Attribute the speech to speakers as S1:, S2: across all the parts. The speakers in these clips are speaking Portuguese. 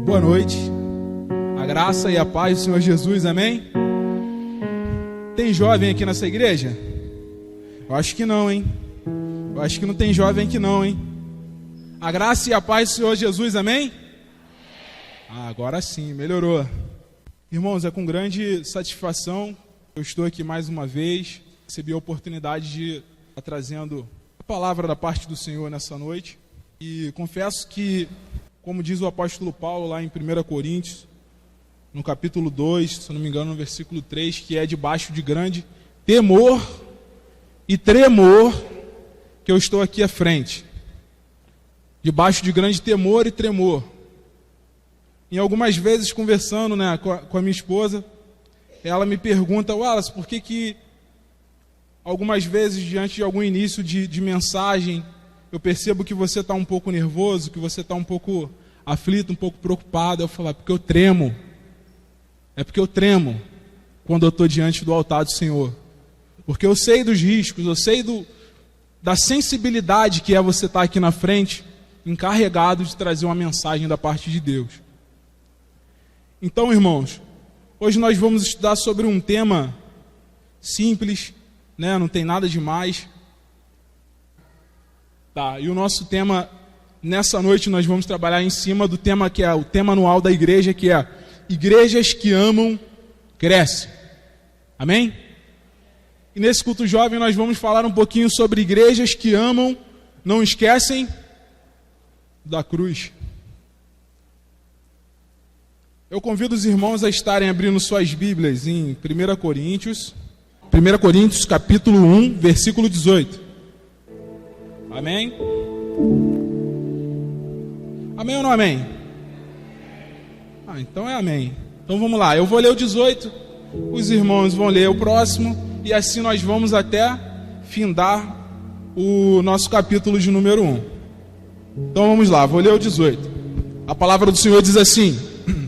S1: Boa noite, a graça e a paz do Senhor Jesus, amém? Tem jovem aqui nessa igreja? Eu acho que não, hein? Eu acho que não tem jovem aqui não, hein? A graça e a paz do Senhor Jesus, amém? Agora sim, melhorou. Irmãos, é com grande satisfação que eu estou aqui mais uma vez. Recebi a oportunidade de estar trazendo a palavra da parte do Senhor nessa noite. E confesso que, como diz o apóstolo Paulo lá em 1 Coríntios, no capítulo 2, se não me engano, no versículo 3, que é debaixo de grande temor e tremor que eu estou aqui à frente. Debaixo de grande temor e tremor. Em algumas vezes, conversando, com a minha esposa, ela me pergunta: Wallace, por que algumas vezes, diante de algum início de mensagem, eu percebo que você está um pouco nervoso, que você está um pouco aflito, um pouco preocupado? Eu falo: porque eu tremo. É porque eu tremo quando eu estou diante do altar do Senhor. Porque eu sei dos riscos, eu sei da sensibilidade que é você estar aqui na frente, encarregado de trazer uma mensagem da parte de Deus. Então, irmãos, hoje nós vamos estudar sobre um tema simples, não tem nada demais. E o nosso tema, nessa noite, nós vamos trabalhar em cima do tema que é o tema anual da igreja, que é Igrejas que Amam, Crescem. Amém? E nesse culto jovem nós vamos falar um pouquinho sobre igrejas que amam, não esquecem da cruz. Eu convido os irmãos a estarem abrindo suas Bíblias em 1 Coríntios capítulo 1, versículo 18. Amém? Amém ou não amém? Então é amém. Então vamos lá, eu vou ler o 18, os irmãos vão ler o próximo, e assim nós vamos até findar o nosso capítulo de número 1. Então vamos lá, vou ler o 18. A palavra do Senhor diz assim: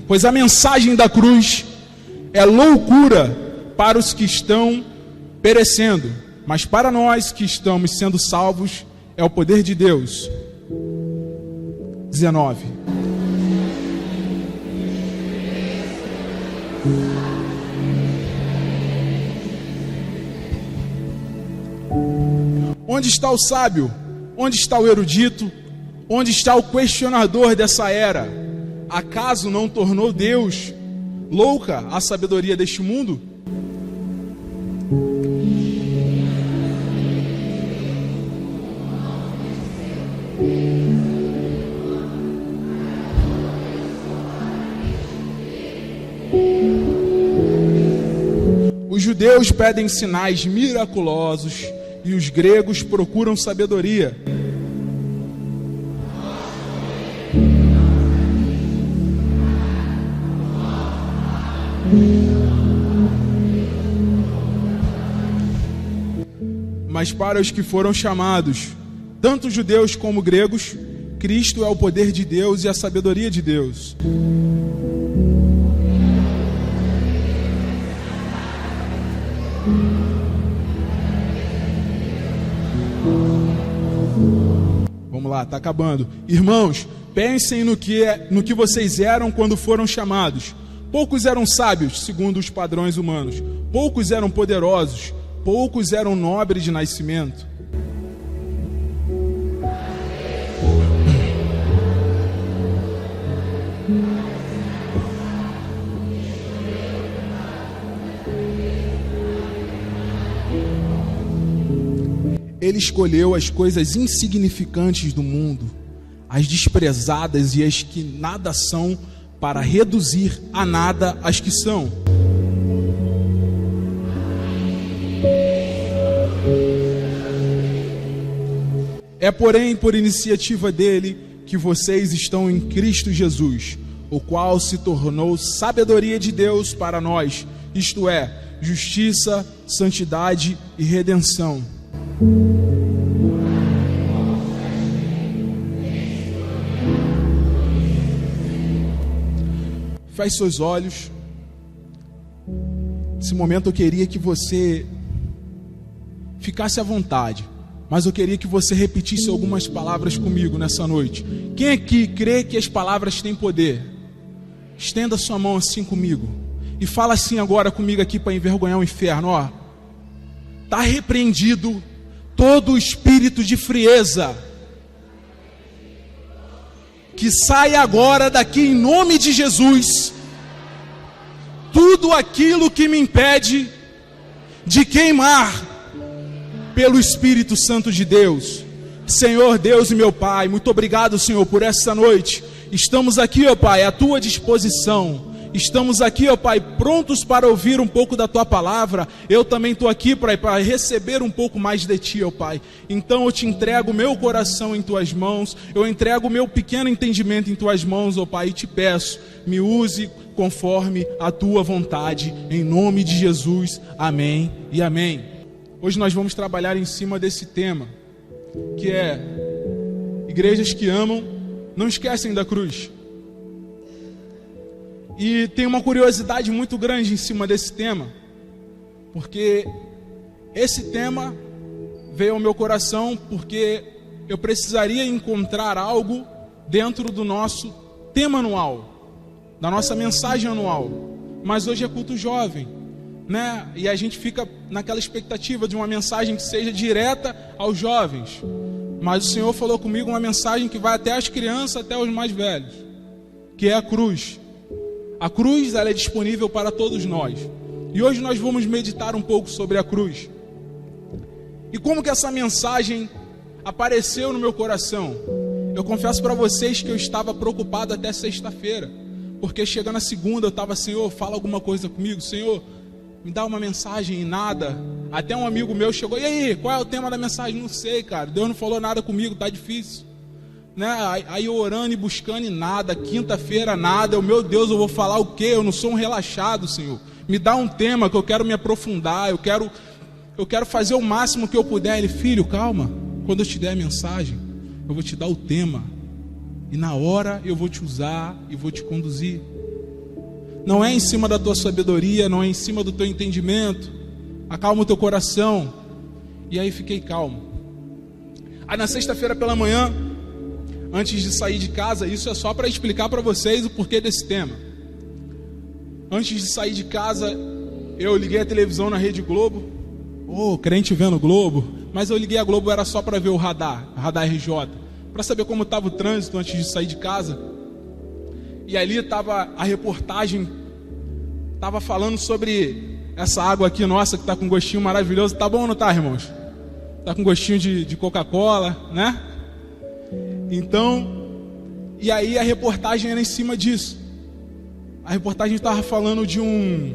S1: pois a mensagem da cruz é loucura para os que estão perecendo, mas para nós que estamos sendo salvos é o poder de Deus. 19. Onde está o sábio? Onde está o erudito? Onde está o questionador dessa era? Acaso não tornou Deus louca a sabedoria deste mundo? Os judeus pedem sinais miraculosos e os gregos procuram sabedoria. Mas para os que foram chamados, tanto judeus como gregos, Cristo é o poder de Deus e a sabedoria de Deus. Vamos lá, está acabando. Irmãos, pensem no que vocês eram quando foram chamados. Poucos eram sábios, segundo os padrões humanos. Poucos eram poderosos. Poucos eram nobres de nascimento. Ele escolheu as coisas insignificantes do mundo, as desprezadas e as que nada são, para reduzir a nada as que são. É, porém, por iniciativa dele que vocês estão em Cristo Jesus, o qual se tornou sabedoria de Deus para nós, isto é, justiça, santidade e redenção. Feche seus olhos. Nesse momento eu queria que você ficasse à vontade, mas eu queria que você repetisse algumas palavras comigo nessa noite. Quem aqui crê que as palavras têm poder? estenda sua mão assim comigo e fala assim agora comigo aqui para envergonhar o inferno, ó. Está repreendido todo o espírito de frieza. Que saia agora daqui em nome de Jesus. Tudo aquilo que me impede de queimar pelo Espírito Santo de Deus. Senhor Deus e meu Pai, muito obrigado, Senhor, por essa noite. Estamos aqui, ó Pai, à tua disposição. Estamos aqui, ó Pai, prontos para ouvir um pouco da tua palavra. Eu também estou aqui, Pai, para receber um pouco mais de ti, ó Pai. Então eu te entrego o meu coração em tuas mãos. Eu entrego o meu pequeno entendimento em tuas mãos, ó Pai, e te peço, me use conforme a tua vontade. Em nome de Jesus, amém e amém. Hoje nós vamos trabalhar em cima desse tema, que é: igrejas que amam não esquecem da cruz. E tem uma curiosidade muito grande em cima desse tema, porque esse tema veio ao meu coração porque eu precisaria encontrar algo dentro do nosso tema anual, da nossa mensagem anual. Mas hoje é culto jovem, né? E a gente fica naquela expectativa de uma mensagem que seja direta aos jovens. Mas o Senhor falou comigo uma mensagem que vai até as crianças, até os mais velhos, que é a cruz. A cruz, ela é disponível para todos nós. E hoje nós vamos meditar um pouco sobre a cruz. E como que essa mensagem apareceu no meu coração? Eu confesso para vocês que eu estava preocupado até sexta-feira, porque chegando a segunda eu estava: Senhor, fala alguma coisa comigo, Senhor, me dá uma mensagem, e nada. Até um amigo meu chegou: e aí, qual é o tema da mensagem? Não sei, cara, Deus não falou nada comigo, tá difícil, né? Aí eu orando e buscando e nada. Quinta-feira nada. Meu Deus, eu vou falar o quê? Eu não sou um relaxado, Senhor. Me dá um tema que eu quero me aprofundar, eu quero fazer o máximo que eu puder. Ele: filho, calma, quando eu te der a mensagem, eu vou te dar o tema, e na hora eu vou te usar e vou te conduzir. Não é em cima da tua sabedoria, não é em cima do teu entendimento. Acalma o teu coração. E aí fiquei calmo. Aí na sexta-feira pela manhã, antes de sair de casa, isso é só para explicar para vocês o porquê desse tema. Antes de sair de casa, eu liguei a televisão na Rede Globo. Crente vendo Globo. Mas eu liguei a Globo, era só para ver o radar RJ, para saber como estava o trânsito antes de sair de casa. E ali estava a reportagem, estava falando sobre essa água aqui nossa, que está com gostinho maravilhoso. Tá bom ou não tá, irmãos? Está com gostinho de Coca-Cola, né? Então, e aí a reportagem era em cima disso. A reportagem estava falando de um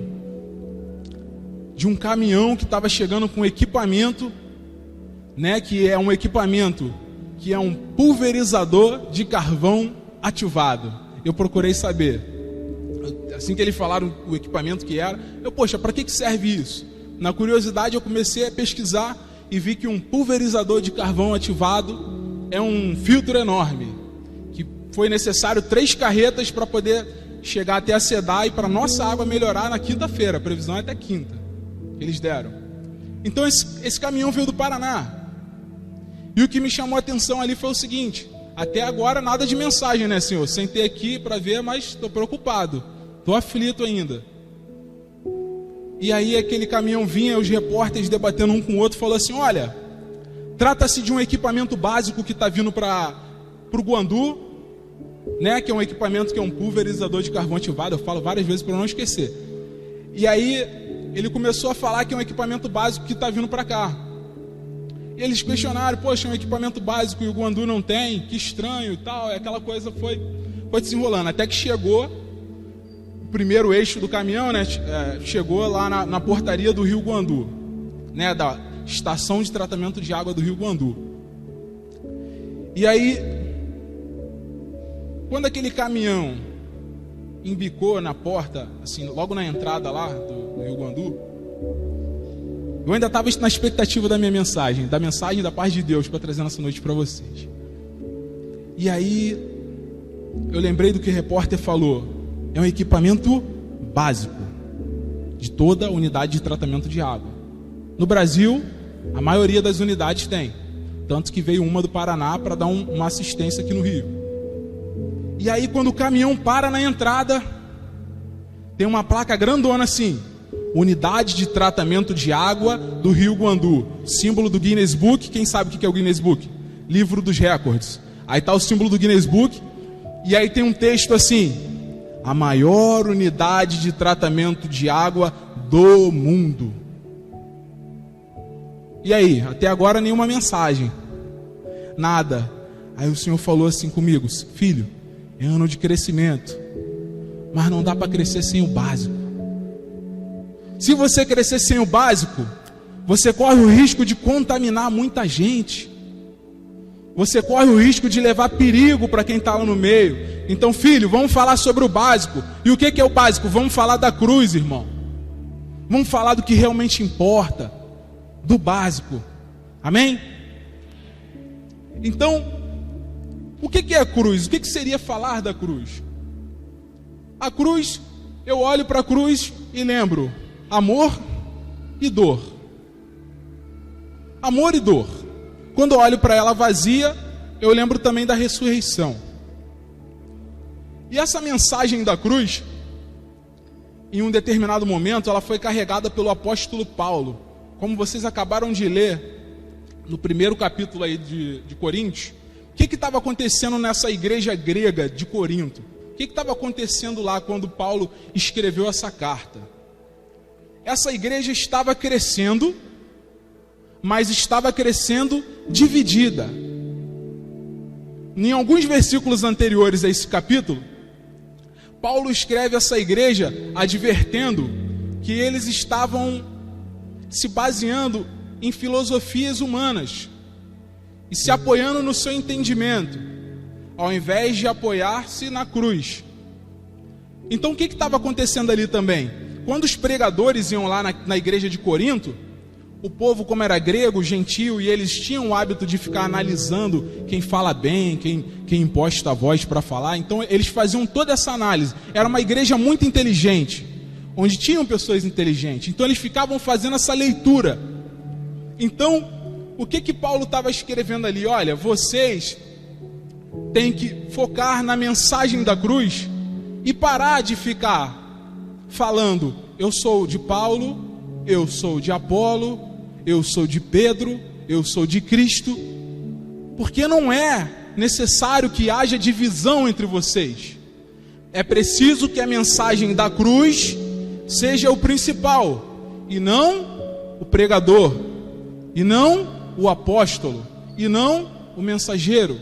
S1: caminhão que estava chegando com equipamento, né, que é um equipamento que é um pulverizador de carvão ativado. Eu procurei saber. Assim que eles falaram o equipamento que era, poxa, para que serve isso? Na curiosidade eu comecei a pesquisar e vi que um pulverizador de carvão ativado é um filtro enorme, que foi necessário 3 carretas para poder chegar até a SEDAI, para nossa água melhorar na quinta-feira. A previsão é até quinta que eles deram. Então esse caminhão veio do Paraná. E o que me chamou a atenção ali foi o seguinte: até agora nada de mensagem, né, Senhor? Sentei aqui para ver, mas estou preocupado, estou aflito ainda. E aí aquele caminhão vinha, os repórteres debatendo um com o outro, falou assim: olha, trata-se de um equipamento básico que está vindo para o Guandu, né, que é um equipamento que é um pulverizador de carvão ativado. Eu falo várias vezes para não esquecer. E aí ele começou a falar que é um equipamento básico que está vindo para cá. E eles questionaram: poxa, é um equipamento básico e o Guandu não tem, que estranho e tal. E aquela coisa foi desenrolando, até que chegou o primeiro eixo do caminhão, né, chegou lá na portaria do Rio Guandu, né, da estação de tratamento de água do Rio Guandu. E aí, quando aquele caminhão embicou na porta, assim, logo na entrada lá do Rio Guandu, eu ainda estava na expectativa da minha mensagem, da paz de Deus para trazer nessa noite para vocês. E aí eu lembrei do que o repórter falou: é um equipamento básico de toda unidade de tratamento de água. No Brasil, a maioria das unidades tem, tanto que veio uma do Paraná para dar uma assistência aqui no Rio. E aí quando o caminhão para na entrada, tem uma placa grandona assim: Unidade de Tratamento de Água do Rio Guandu. Símbolo do Guinness Book. Quem sabe o que é o Guinness Book? Livro dos Recordes. Aí está o símbolo do Guinness Book. E aí tem um texto assim: a maior unidade de tratamento de água do mundo. E aí? Até agora nenhuma mensagem. Nada. Aí o Senhor falou assim comigo: filho, é ano de crescimento, mas não dá para crescer sem o básico. Se você crescer sem o básico, você corre o risco de contaminar muita gente. Você corre o risco de levar perigo para quem está lá no meio. Então, filho, vamos falar sobre o básico. E o que é o básico? Vamos falar da cruz, irmão. Vamos falar do que realmente importa, do básico. Amém? Então, o que é a cruz? O que seria falar da cruz? A cruz, eu olho para a cruz e lembro amor e dor. Amor e dor. Quando eu olho para ela vazia, eu lembro também da ressurreição. E essa mensagem da cruz, em um determinado momento, ela foi carregada pelo apóstolo Paulo. Como vocês acabaram de ler, no primeiro capítulo aí de Coríntios, o que estava acontecendo nessa igreja grega de Corinto? O que estava acontecendo lá quando Paulo escreveu essa carta? Essa igreja estava crescendo, mas estava crescendo dividida. Em alguns versículos anteriores a esse capítulo, Paulo escreve essa igreja advertendo que eles estavam se baseando em filosofias humanas e se apoiando no seu entendimento, ao invés de apoiar-se na cruz. Então o que estava acontecendo ali também? Quando os pregadores iam lá na igreja de Corinto, o povo, como era grego, gentil, e eles tinham o hábito de ficar analisando quem fala bem, quem imposta a voz para falar. Então eles faziam toda essa análise. Era uma igreja muito inteligente, onde tinham pessoas inteligentes. Então eles ficavam fazendo essa leitura. Então, o que Paulo estava escrevendo ali? Olha, vocês têm que focar na mensagem da cruz e parar de ficar falando: eu sou de Paulo, eu sou de Apolo, eu sou de Pedro, eu sou de Cristo. Porque não é necessário que haja divisão entre vocês. É preciso que a mensagem da cruz seja o principal, e não o pregador, e não o apóstolo, e não o mensageiro.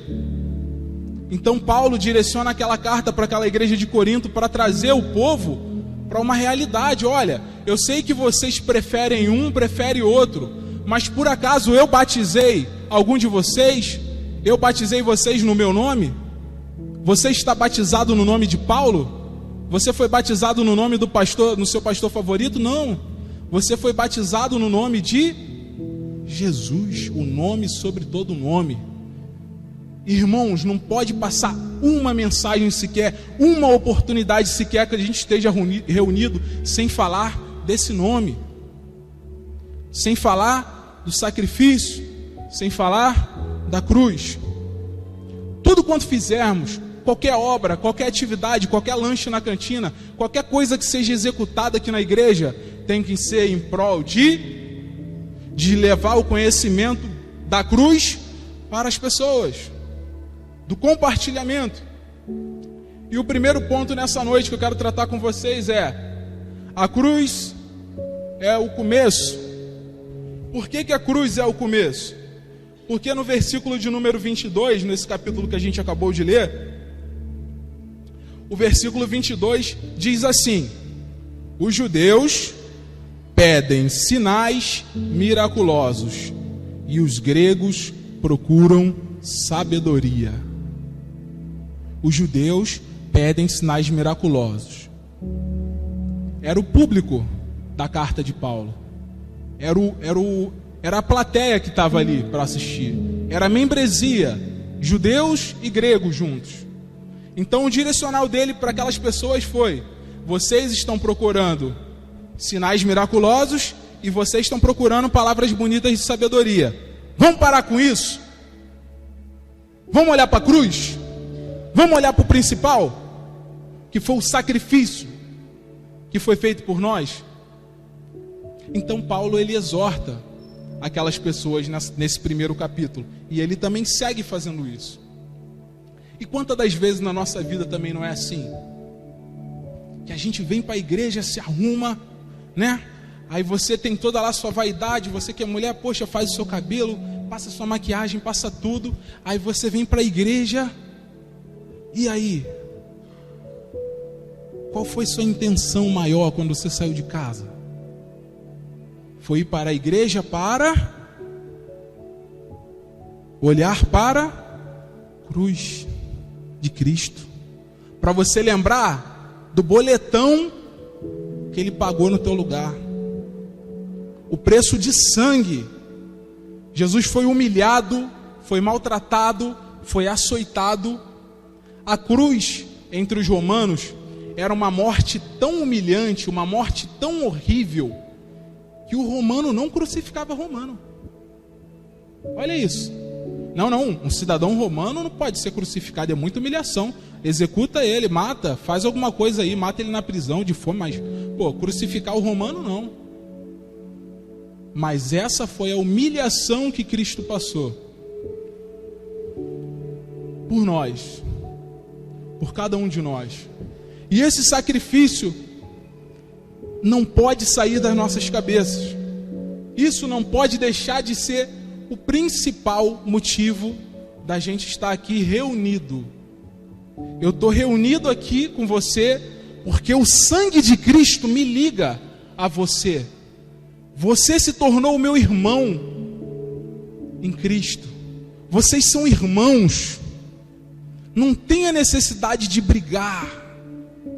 S1: Então Paulo direciona aquela carta para aquela igreja de Corinto para trazer o povo para uma realidade. Olha, eu sei que vocês preferem um, preferem outro, mas por acaso eu batizei algum de vocês? Eu batizei vocês no meu nome? Você está batizado no nome de Paulo? Você foi batizado no nome do pastor, no seu pastor favorito? Não. Você foi batizado no nome de Jesus, o nome sobre todo nome. Irmãos, não pode passar uma mensagem sequer, uma oportunidade sequer que a gente esteja reunido sem falar desse nome, sem falar do sacrifício, sem falar da cruz. Tudo quanto fizermos, qualquer obra, qualquer atividade, qualquer lanche na cantina, qualquer coisa que seja executada aqui na igreja, tem que ser em prol de levar o conhecimento da cruz para as pessoas, do compartilhamento. E o primeiro ponto nessa noite que eu quero tratar com vocês é: a cruz é o começo. Por que a cruz é o começo? Porque no versículo de número 22, nesse capítulo que a gente acabou de ler, o versículo 22 diz assim: os judeus pedem sinais miraculosos e os gregos procuram sabedoria. Os judeus pedem sinais miraculosos. Era o público da carta de Paulo. Era a plateia que estava ali para assistir. Era a membresia, judeus e gregos juntos. Então o direcional dele para aquelas pessoas foi: vocês estão procurando sinais miraculosos e vocês estão procurando palavras bonitas de sabedoria. Vamos parar com isso? Vamos olhar para a cruz? Vamos olhar para o principal? Que foi o sacrifício que foi feito por nós? Então Paulo, ele exorta aquelas pessoas nesse primeiro capítulo, e ele também segue fazendo isso. E quantas das vezes na nossa vida também não é assim? Que a gente vem para a igreja, se arruma, né? Aí você tem toda lá a sua vaidade, você que é mulher, poxa, faz o seu cabelo, passa a sua maquiagem, passa tudo. Aí você vem para a igreja, e aí? Qual foi sua intenção maior quando você saiu de casa? Foi ir para a igreja para olhar para a cruz de Cristo, para você lembrar do boletão que Ele pagou no teu lugar, o preço de sangue. Jesus foi humilhado, foi maltratado, foi açoitado. A cruz, entre os romanos, era uma morte tão humilhante, uma morte tão horrível, que o romano não crucificava romano. Olha isso. Não, um cidadão romano não pode ser crucificado, é muita humilhação. Executa ele, mata, faz alguma coisa aí, mata ele na prisão de fome, mas, crucificar o romano não. Mas essa foi a humilhação que Cristo passou por nós, por cada um de nós. E esse sacrifício não pode sair das nossas cabeças. Isso não pode deixar de ser o principal motivo da gente estar aqui reunido. Eu estou reunido aqui com você porque o sangue de Cristo me liga a você. Você se tornou o meu irmão em Cristo. Vocês são irmãos. Não tenha necessidade de brigar,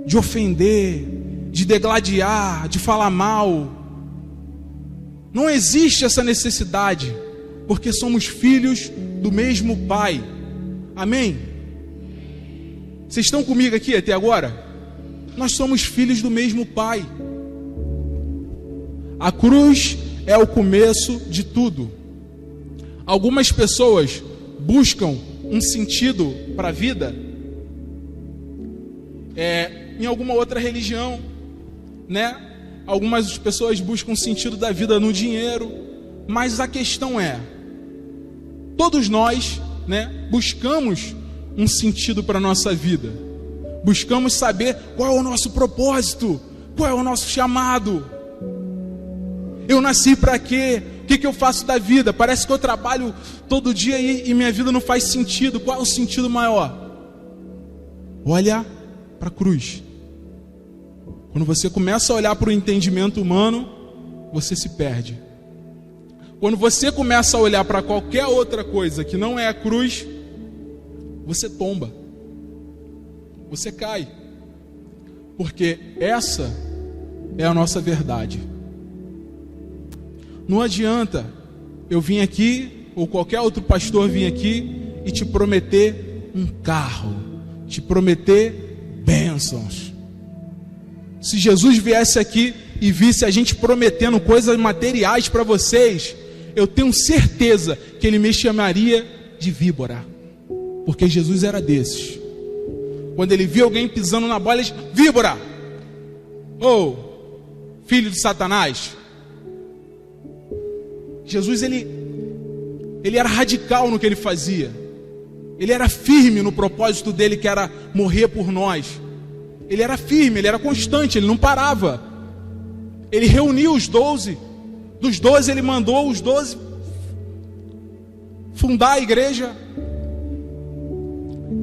S1: de ofender, de degladiar, de falar mal. Não existe essa necessidade, porque somos filhos do mesmo Pai. Amém? Vocês estão comigo aqui até agora? Nós somos filhos do mesmo Pai. A cruz é o começo de tudo. Algumas pessoas buscam um sentido para a vida em alguma outra religião, né? Algumas pessoas buscam um sentido da vida no dinheiro, mas a questão é, todos nós, né, buscamos um sentido para a nossa vida. Buscamos saber qual é o nosso propósito, qual é o nosso chamado. Eu nasci para quê? O que eu faço da vida? Parece que eu trabalho todo dia e minha vida não faz sentido. Qual é o sentido maior? Olha para a cruz. Quando você começa a olhar para o entendimento humano, você se perde. Quando você começa a olhar para qualquer outra coisa que não é a cruz, você tomba. Você cai. Porque essa é a nossa verdade. Não adianta eu vir aqui, ou qualquer outro pastor vir aqui e te prometer um carro, te prometer bênçãos. Se Jesus viesse aqui e visse a gente prometendo coisas materiais para vocês, eu tenho certeza que Ele me chamaria de víbora, porque Jesus era desses. Quando Ele via alguém pisando na bola, ele disse: víbora! Filho de Satanás! Jesus, ele era radical no que Ele fazia. Ele era firme no propósito dele, que era morrer por nós. Ele era firme, ele era constante, ele não parava. Ele reuniu os 12. Dos 12 ele mandou os 12 fundar a igreja.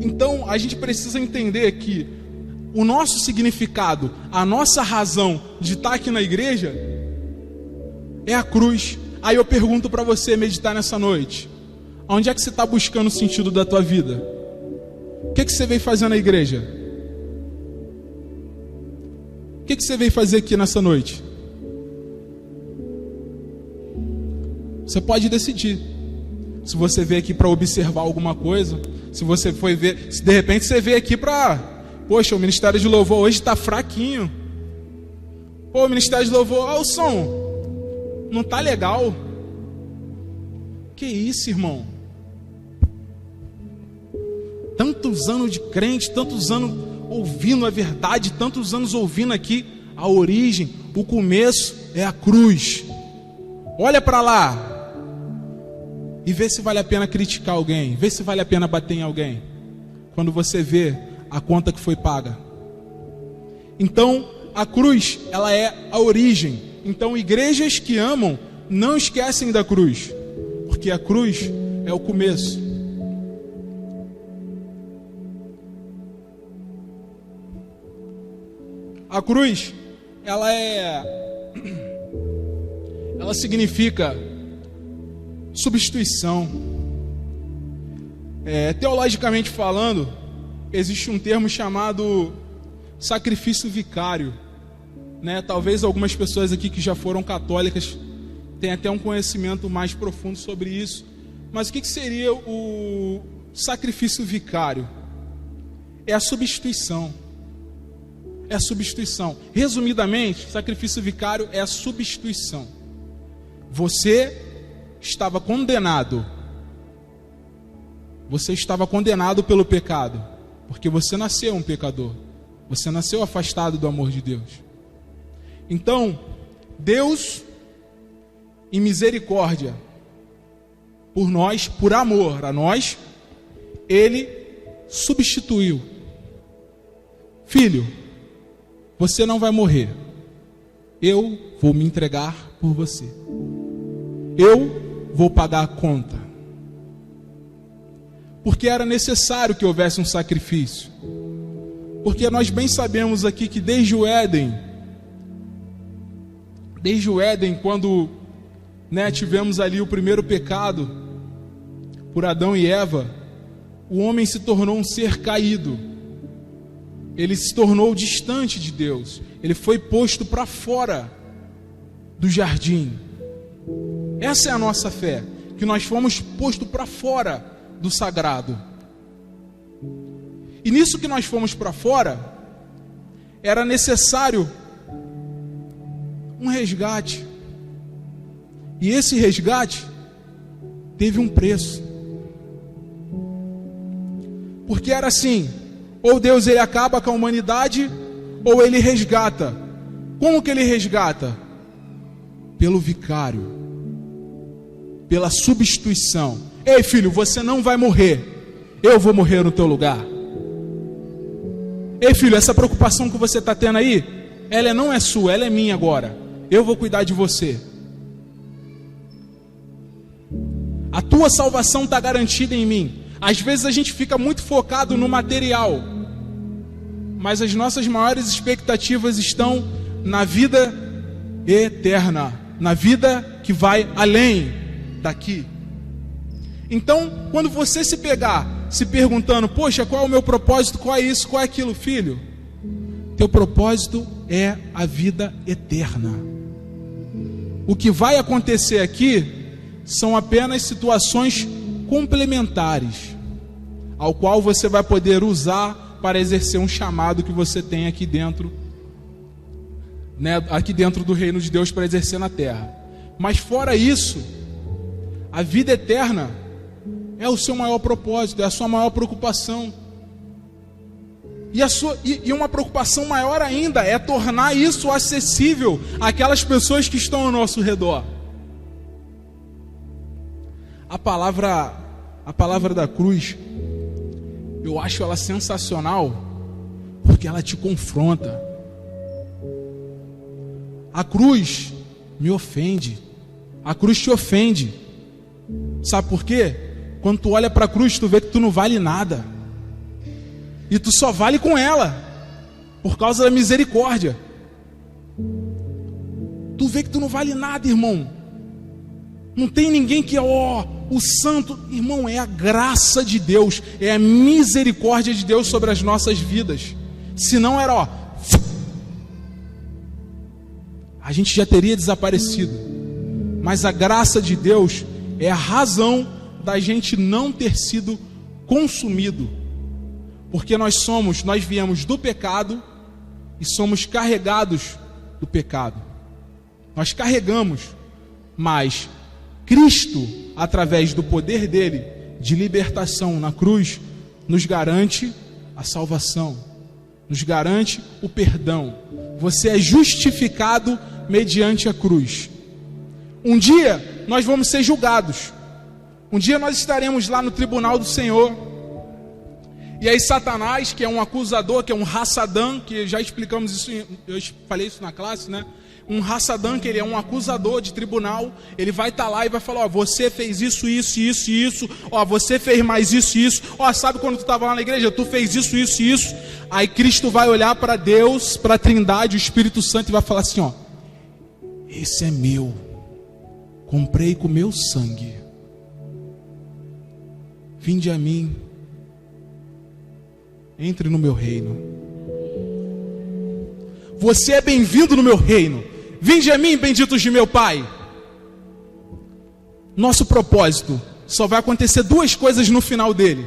S1: Então a gente precisa entender que o nosso significado, a nossa razão de estar aqui na igreja é a cruz. Aí eu pergunto para você meditar nessa noite: onde é que você está buscando o sentido da tua vida? O que você veio fazer na igreja? O que você veio fazer aqui nessa noite? Você pode decidir. Se você veio aqui para observar alguma coisa, se você foi ver, se de repente você veio aqui para, poxa, o Ministério de Louvor hoje está fraquinho. O Ministério de Louvor, o som não tá legal. Que isso, irmão? Tantos anos de crente, tantos anos ouvindo a verdade, tantos anos ouvindo aqui a origem, o começo é a cruz. Olha para lá e vê se vale a pena criticar alguém, vê se vale a pena bater em alguém, quando você vê a conta que foi paga. Então, a cruz, ela é a origem. Então, igrejas que amam não esquecem da cruz, porque a cruz é o começo. A cruz, ela significa substituição. Teologicamente falando, existe um termo chamado sacrifício vicário, né? Talvez algumas pessoas aqui que já foram católicas tenham até um conhecimento mais profundo sobre isso. Mas o que seria o sacrifício vicário? É a substituição. É a substituição. Resumidamente, sacrifício vicário é a substituição. Você estava condenado. Você estava condenado pelo pecado, porque você nasceu um pecador. Você nasceu afastado do amor de Deus. Então, Deus, em misericórdia por nós, por amor a nós, Ele substituiu. Filho, você não vai morrer. Eu vou me entregar por você. Eu vou pagar a conta. Porque era necessário que houvesse um sacrifício. Porque nós bem sabemos aqui que desde o Éden, quando tivemos ali o primeiro pecado, por Adão e Eva, o homem se tornou um ser caído. Ele se tornou distante de Deus. Ele foi posto para fora do jardim. Essa é a nossa fé, que nós fomos postos para fora do sagrado. E nisso que nós fomos para fora, era necessário um resgate. E esse resgate teve um preço. Porque era assim: ou Deus ele acaba com a humanidade, ou ele resgata. Como que ele resgata? Pelo vicário, pela substituição. Ei, filho, você não vai morrer. Eu vou morrer no teu lugar. Ei, filho, essa preocupação que você está tendo aí, ela não é sua, ela é minha agora. Eu vou cuidar de você. A tua salvação está garantida em mim. Às vezes a gente fica muito focado no material, mas as nossas maiores expectativas estão na vida eterna, na vida que vai além daqui. Então, quando você se pegar se perguntando: poxa, qual é o meu propósito, qual é isso, qual é aquilo, filho? Teu propósito é a vida eterna. O que vai acontecer aqui são apenas situações complementares, ao qual você vai poder usar para exercer um chamado que você tem aqui dentro, aqui dentro do reino de Deus, para exercer na terra. Mas fora isso, a vida eterna é o seu maior propósito, é a sua maior preocupação. E uma preocupação maior ainda é tornar isso acessível àquelas pessoas que estão ao nosso redor. A palavra da cruz, eu acho ela sensacional, porque ela te confronta. A cruz me ofende. A cruz te ofende. Sabe por quê? Quando tu olha para a cruz, tu vê que tu não vale nada. E tu só vale com ela, por causa da misericórdia. Tu vê que tu não vale nada, irmão. Não tem ninguém que o santo. Irmão, é a graça de Deus, é a misericórdia de Deus sobre as nossas vidas. Se não era, a gente já teria desaparecido. Mas a graça de Deus é a razão da gente não ter sido consumido. Porque nós viemos do pecado e somos carregados do pecado. Nós carregamos, mas Cristo, através do poder dele, de libertação na cruz, nos garante a salvação, nos garante o perdão, Você é justificado mediante a cruz. Um dia nós vamos ser julgados. Um dia nós estaremos lá no tribunal do Senhor. E aí Satanás, que é um acusador, que é um Hassadã, que já explicamos isso, eu falei isso na classe, né? Um Hassadã, que ele é um acusador de tribunal, ele vai estar lá e vai falar, ó, você fez isso, isso, isso e isso, ó, você fez mais isso e isso, ó, sabe quando tu estava lá na igreja, tu fez isso, isso e isso. Aí Cristo vai olhar para Deus, para a Trindade, o Espírito Santo, e vai falar assim, ó, esse é meu, comprei com meu sangue, vinde a mim, entre no meu reino. Você é bem-vindo no meu reino. Vinde a mim, benditos de meu Pai. Nosso propósito só vai acontecer duas coisas no final dele.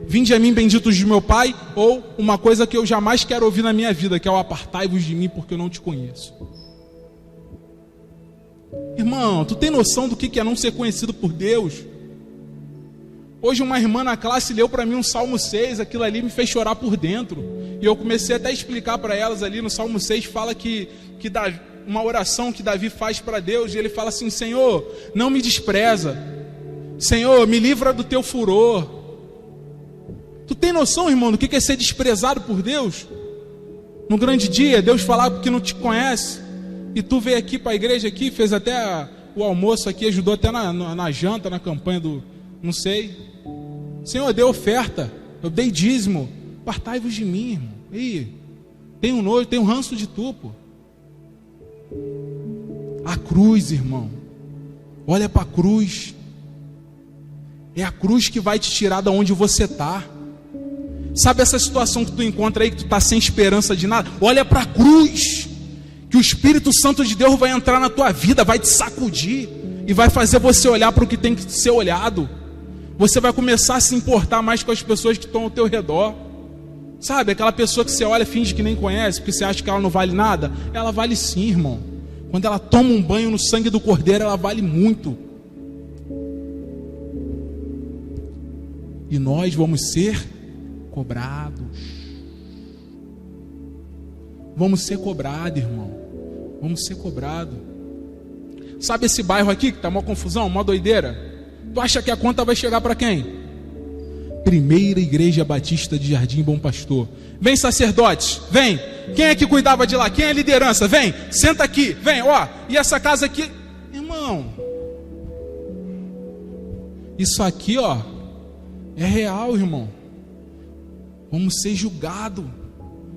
S1: Vinde a mim, benditos de meu Pai, ou uma coisa que eu jamais quero ouvir na minha vida, que é o apartai-vos de mim, porque eu não te conheço. Irmão, tu tem noção do que é não ser conhecido por Deus? Hoje uma irmã na classe leu para mim um Salmo 6, aquilo ali me fez chorar por dentro. E eu comecei até a explicar para elas ali no Salmo 6, fala que uma oração que Davi faz para Deus, e ele fala assim, Senhor, não me despreza. Senhor, me livra do teu furor. Tu tem noção, irmão, do que é ser desprezado por Deus? No grande dia, Deus falar que não te conhece, e tu veio aqui para a igreja aqui, fez até o almoço aqui, ajudou até na janta, na campanha do... não sei. Senhor, eu dei oferta, eu dei dízimo, apartai-vos de mim, irmão. Ih, tenho nojo, tenho ranço de tu, pô. A cruz, irmão, olha para a cruz. É a cruz que vai te tirar da onde você está. Sabe essa situação que tu encontra aí, que tu está sem esperança de nada? Olha para a cruz, que o Espírito Santo de Deus vai entrar na tua vida, vai te sacudir e vai fazer você olhar para o que tem que ser olhado. Você vai começar a se importar mais com as pessoas que estão ao teu redor. Sabe, aquela pessoa que você olha e finge que nem conhece, porque você acha que ela não vale nada. Ela vale sim, irmão. Quando ela toma um banho no sangue do Cordeiro, ela vale muito. E nós vamos ser cobrados. Vamos ser cobrados, irmão. Vamos ser cobrados. Sabe esse bairro aqui que está uma confusão, uma doideira? Tu acha que a conta vai chegar para quem? Primeira Igreja Batista de Jardim Bom Pastor. Vem, sacerdotes, vem. Quem é que cuidava de lá? Quem é a liderança? Vem, senta aqui, vem, ó. E essa casa aqui, irmão, isso aqui, ó, é real, irmão. Vamos ser julgados,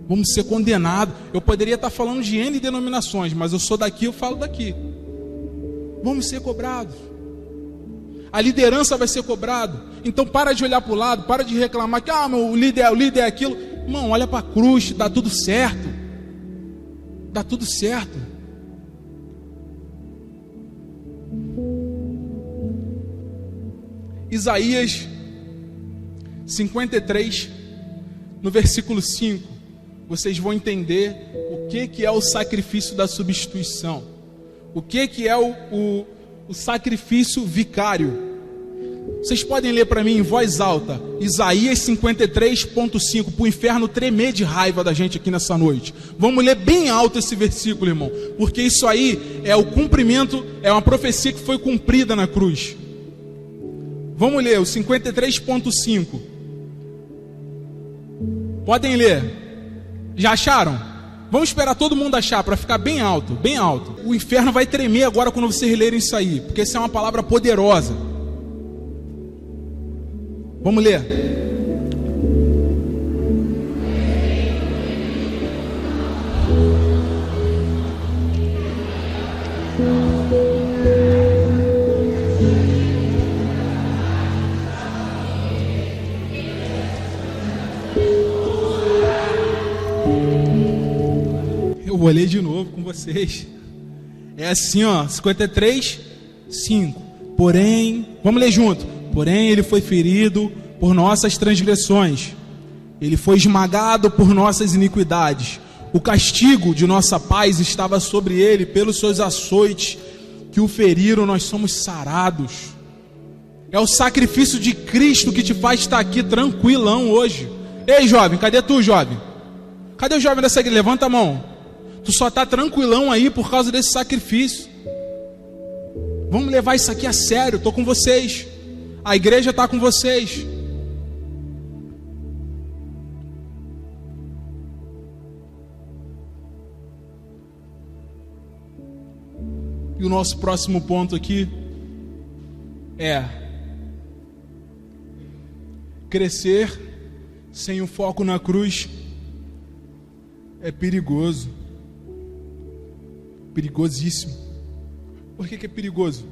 S1: vamos ser condenados. Eu poderia estar falando de N denominações, mas eu sou daqui, eu falo daqui. Vamos ser cobrados. A liderança vai ser cobrado. Então para de olhar para o lado, para de reclamar que o líder é aquilo. Irmão, olha para a cruz, dá tudo certo. Dá tudo certo. Isaías 53, no versículo 5, vocês vão entender o que é o sacrifício da substituição. O que é o sacrifício vicário. Vocês podem ler para mim em voz alta, Isaías 53.5, para o inferno tremer de raiva da gente aqui nessa noite. Vamos ler bem alto esse versículo, irmão, porque isso aí é o cumprimento, é uma profecia que foi cumprida na cruz. Vamos ler o 53.5. Podem ler. Já acharam? Vamos esperar todo mundo achar, para ficar bem alto, bem alto. O inferno vai tremer agora quando vocês lerem isso aí, porque essa é uma palavra poderosa. Vamos ler. Eu vou ler de novo com vocês. É assim, ó, 53:5. Porém, vamos ler junto. Porém, ele foi ferido por nossas transgressões, ele foi esmagado por nossas iniquidades. O castigo de nossa paz estava sobre ele, pelos seus açoites que o feriram, nós somos sarados. É o sacrifício de Cristo que te faz estar aqui tranquilão hoje. Ei, jovem, cadê tu, jovem? Cadê o jovem dessa igreja? Levanta a mão. Tu só está tranquilão aí por causa desse sacrifício. Vamos levar isso aqui a sério. Estou com vocês. A igreja está com vocês. E o nosso próximo ponto aqui é: crescer sem o foco na cruz é perigoso. Perigosíssimo. Por que é perigoso?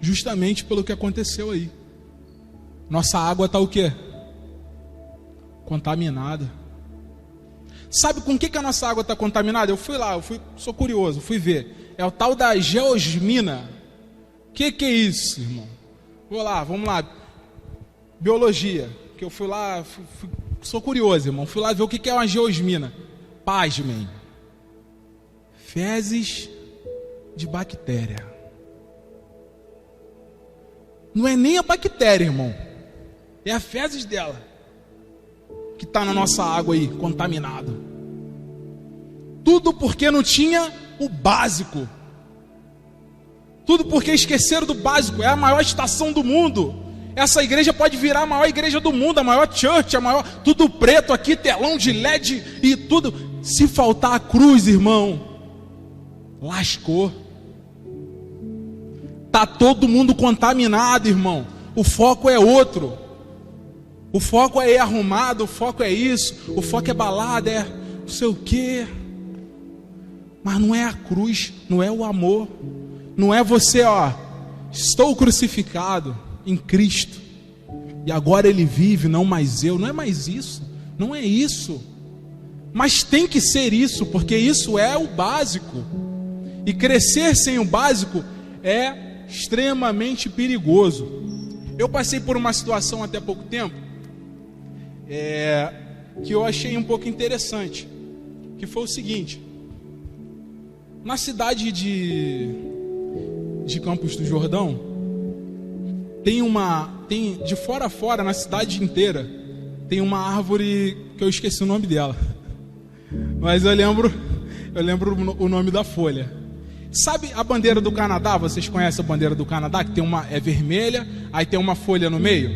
S1: Justamente pelo que aconteceu aí. Nossa água está o quê? Contaminada. Sabe com que a nossa água está contaminada? Eu fui lá, sou curioso, fui ver. É o tal da geosmina. Que é isso, irmão? Vamos lá. Biologia. Que eu fui lá, sou curioso, irmão. Fui lá ver o que é uma geosmina. Pasmem. Fezes de bactéria. Não é nem a bactéria, irmão. É a fezes dela que está na nossa água aí, contaminado. Tudo porque não tinha o básico. Tudo porque esqueceram do básico. É a maior estação do mundo. Essa igreja pode virar a maior igreja do mundo, a maior church, a maior, tudo preto aqui, telão de LED e tudo. Se faltar a cruz, irmão, lascou. Tá todo mundo contaminado, irmão. O foco é outro. O foco é arrumado, o foco é isso, o foco é balada, é não sei o quê. Mas não é a cruz, não é o amor. Não é você, estou crucificado em Cristo e agora Ele vive, não mais eu. Não é mais isso, não é isso. Mas tem que ser isso, porque isso é o básico. E crescer sem o básico é extremamente perigoso. Eu passei por uma situação até pouco tempo que eu achei um pouco interessante, que foi o seguinte: na cidade de Campos do Jordão, tem de fora a fora, na cidade inteira, tem uma árvore que eu esqueci o nome dela, mas eu lembro o nome da folha. Sabe a bandeira do Canadá? Vocês conhecem a bandeira do Canadá? Que é vermelha, aí tem uma folha no meio?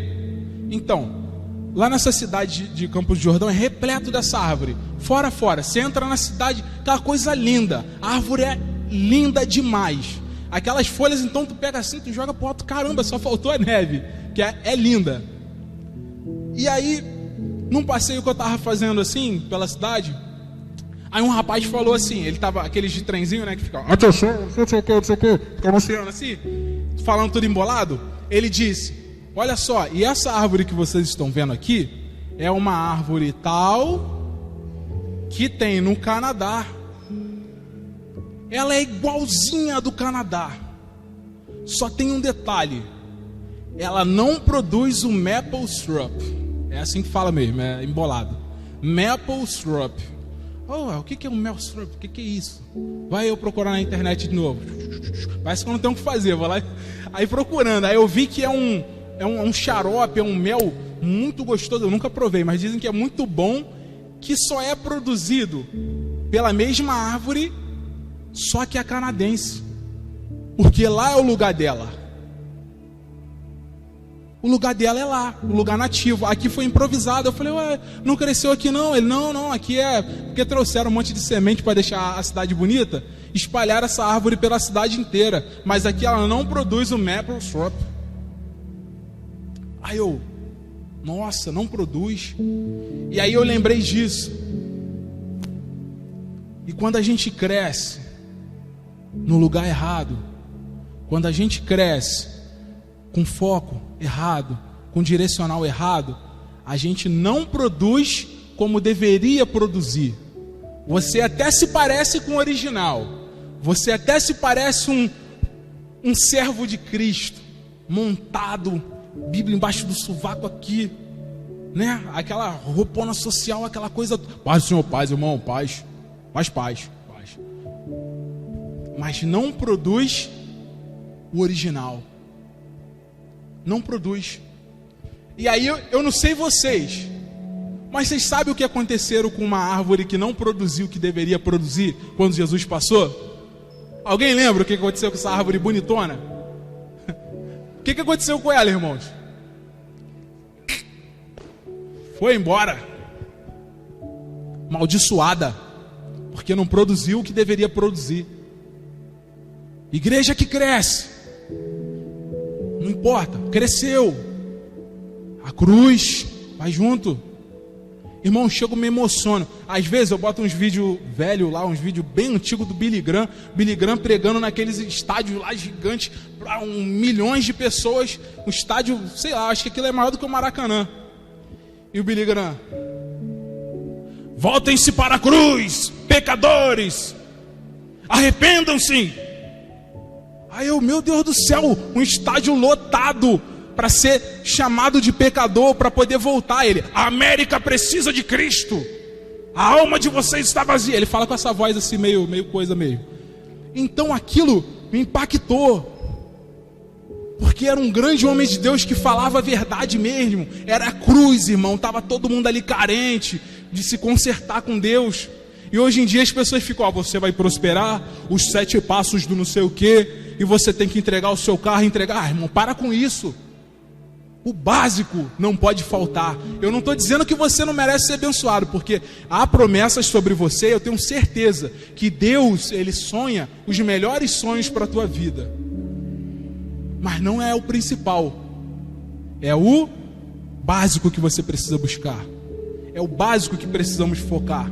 S1: Então, lá nessa cidade de Campos do Jordão é repleto dessa árvore. Fora, você entra na cidade, aquela coisa linda. A árvore é linda demais. Aquelas folhas, então, tu pega assim, tu joga pro alto, caramba, só faltou a neve, que é linda. E aí, num passeio que eu tava fazendo assim, pela cidade, aí um rapaz falou assim, ele tava, aqueles de trenzinho, né, que fica, atenção, não sei o que, fica anunciando assim, falando tudo embolado. Ele disse: olha só, e essa árvore que vocês estão vendo aqui é uma árvore tal que tem no Canadá. Ela é igualzinha a do Canadá. Só tem um detalhe: ela não produz o maple syrup. É assim que fala mesmo, é embolado. Maple syrup. O que é um maple syrup? O que é isso? Vai eu procurar na internet de novo. Parece que eu não tenho o que fazer. Vou lá aí procurando. Aí eu vi que é um xarope, é um mel muito gostoso. Eu nunca provei, mas dizem que é muito bom, que só é produzido pela mesma árvore, só que é canadense, porque lá é o lugar dela. O lugar dela é lá, o lugar nativo. Aqui foi improvisado. Eu falei: ué, não cresceu aqui não? Ele: não, aqui é porque trouxeram um monte de semente para deixar a cidade bonita, espalharam essa árvore pela cidade inteira, mas aqui ela não produz o maple syrup. Aí eu, nossa, não produz. E aí eu lembrei disso. E quando a gente cresce no lugar errado, quando a gente cresce com foco errado, com direcional errado, a gente não produz como deveria produzir. Você até se parece com o original, você até se parece um servo de Cristo, montado, Bíblia embaixo do sovaco aqui, né? Aquela roupona social, aquela coisa. Paz, Senhor, paz, irmão, paz. Paz. Mas não produz o original. Não produz. E aí eu não sei vocês, Mas vocês sabem o que aconteceu com uma árvore que não produziu o que deveria produzir quando Jesus passou? Alguém lembra o que aconteceu com essa árvore bonitona? O que aconteceu com ela, irmãos? Foi embora. Amaldiçoada. Porque não produziu o que deveria produzir. Igreja que cresce. Não importa, cresceu. A cruz vai junto. Irmão, chego, me emociono. Às vezes eu boto uns vídeos velhos lá, uns vídeos bem antigos do Billy Graham. Billy Graham pregando naqueles estádios lá gigantes para milhões de pessoas. Um estádio, sei lá, acho que aquilo é maior do que o Maracanã. E o Billy Graham: voltem-se para a cruz, pecadores, arrependam-se. Aí eu, meu Deus do céu, um estádio lotado para ser chamado de pecador, para poder voltar. Ele: a América precisa de Cristo, a alma de vocês está vazia. Ele fala com essa voz assim, meio coisa meio. Então aquilo me impactou, porque era um grande homem de Deus que falava a verdade mesmo. Era a cruz, irmão. Estava todo mundo ali carente de se consertar com Deus. E hoje em dia as pessoas ficam: você vai prosperar, os 7 passos do não sei o que, e você tem que entregar o seu carro, entregar. Irmão, para com isso. O básico não pode faltar. Eu não estou dizendo que você não merece ser abençoado, porque há promessas sobre você. Eu tenho certeza que Deus, Ele sonha os melhores sonhos para a tua vida. Mas não é o principal. É o básico que você precisa buscar. É o básico que precisamos focar.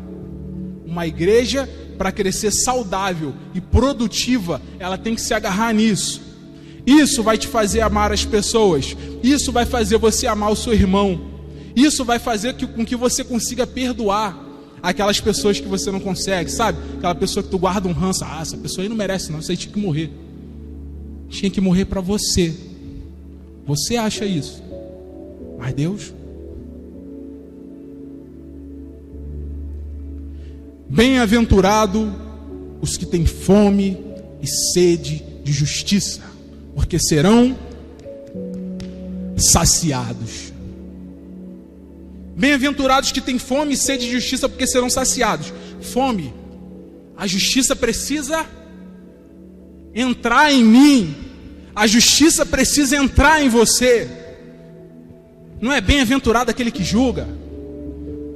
S1: Uma igreja, para crescer saudável e produtiva, ela tem que se agarrar nisso. Isso vai te fazer amar as pessoas. Isso vai fazer você amar o seu irmão. Isso vai fazer com que você consiga perdoar aquelas pessoas que você não consegue, sabe? Aquela pessoa que tu guarda um ranço. Ah, essa pessoa aí não merece não, isso aí tinha que morrer. Tinha que morrer para você. Você acha isso, mas Deus... Bem-aventurado os que têm fome e sede de justiça, porque serão saciados. Bem-aventurados que têm fome e sede de justiça, porque serão saciados. Fome. A justiça precisa entrar em mim. A justiça precisa entrar em você. Não é bem-aventurado aquele que julga.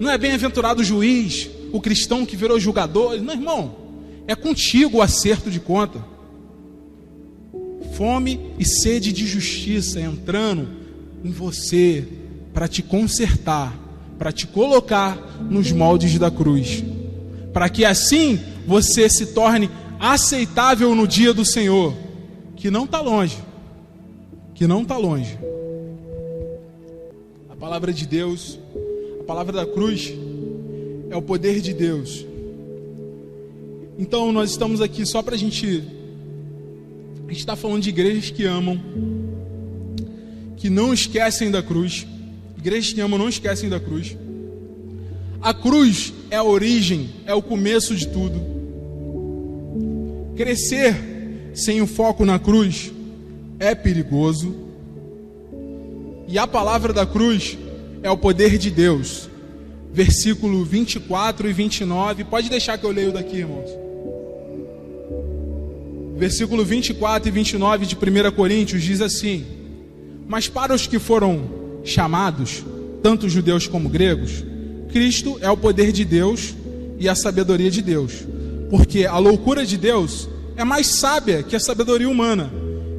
S1: Não é bem-aventurado o juiz, o cristão que virou julgador. Não, irmão. É contigo o acerto de conta. Fome e sede de justiça entrando em você para te consertar, para te colocar nos moldes da cruz, para que assim você se torne aceitável no dia do Senhor, que não está longe, que não está longe. A palavra de Deus, a palavra da cruz é o poder de Deus. Então nós estamos aqui só para a gente está falando de igrejas que amam, que não esquecem da cruz. Igrejas que amam não esquecem da cruz. A cruz é a origem, é o começo de tudo. Crescer sem o foco na cruz é perigoso. E a palavra da cruz é o poder de Deus. Versículo 24 e 29. Pode deixar que eu leio daqui, irmãos. Versículo 24 e 29 de 1 Coríntios diz assim: mas para os que foram chamados, tanto judeus como gregos, Cristo é o poder de Deus e a sabedoria de Deus, porque a loucura de Deus é mais sábia que a sabedoria humana,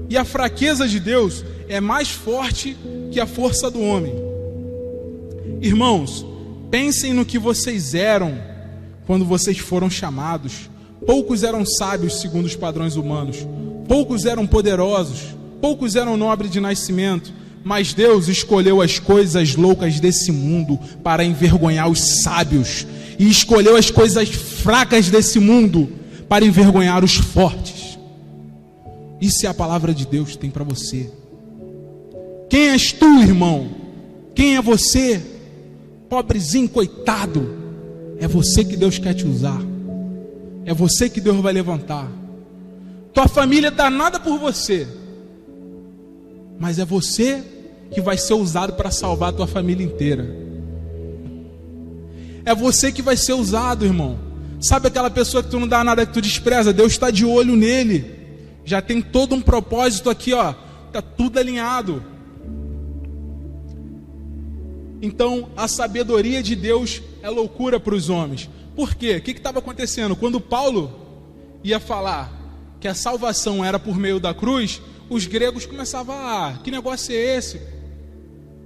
S1: e a fraqueza de Deus é mais forte que a força do homem. Irmãos, pensem no que vocês eram quando vocês foram chamados. Poucos eram sábios segundo os padrões humanos, poucos eram poderosos, poucos eram nobres de nascimento, mas Deus escolheu as coisas loucas desse mundo para envergonhar os sábios, e escolheu as coisas fracas desse mundo para envergonhar os fortes. Isso é a palavra de Deus que tem para você. Quem és tu, irmão? Quem é você? Pobrezinho, coitado. É você que Deus quer te usar. É você que Deus vai levantar. Tua família dá nada por você, mas é você que vai ser usado para salvar a tua família inteira. É você que vai ser usado, irmão. Sabe aquela pessoa que tu não dá nada, que tu despreza? Deus está de olho nele. Já tem todo um propósito aqui, ó. Está tudo alinhado. Então, a sabedoria de Deus é loucura para os homens. Por quê? O que estava acontecendo? Quando Paulo ia falar que a salvação era por meio da cruz, os gregos começavam que negócio é esse?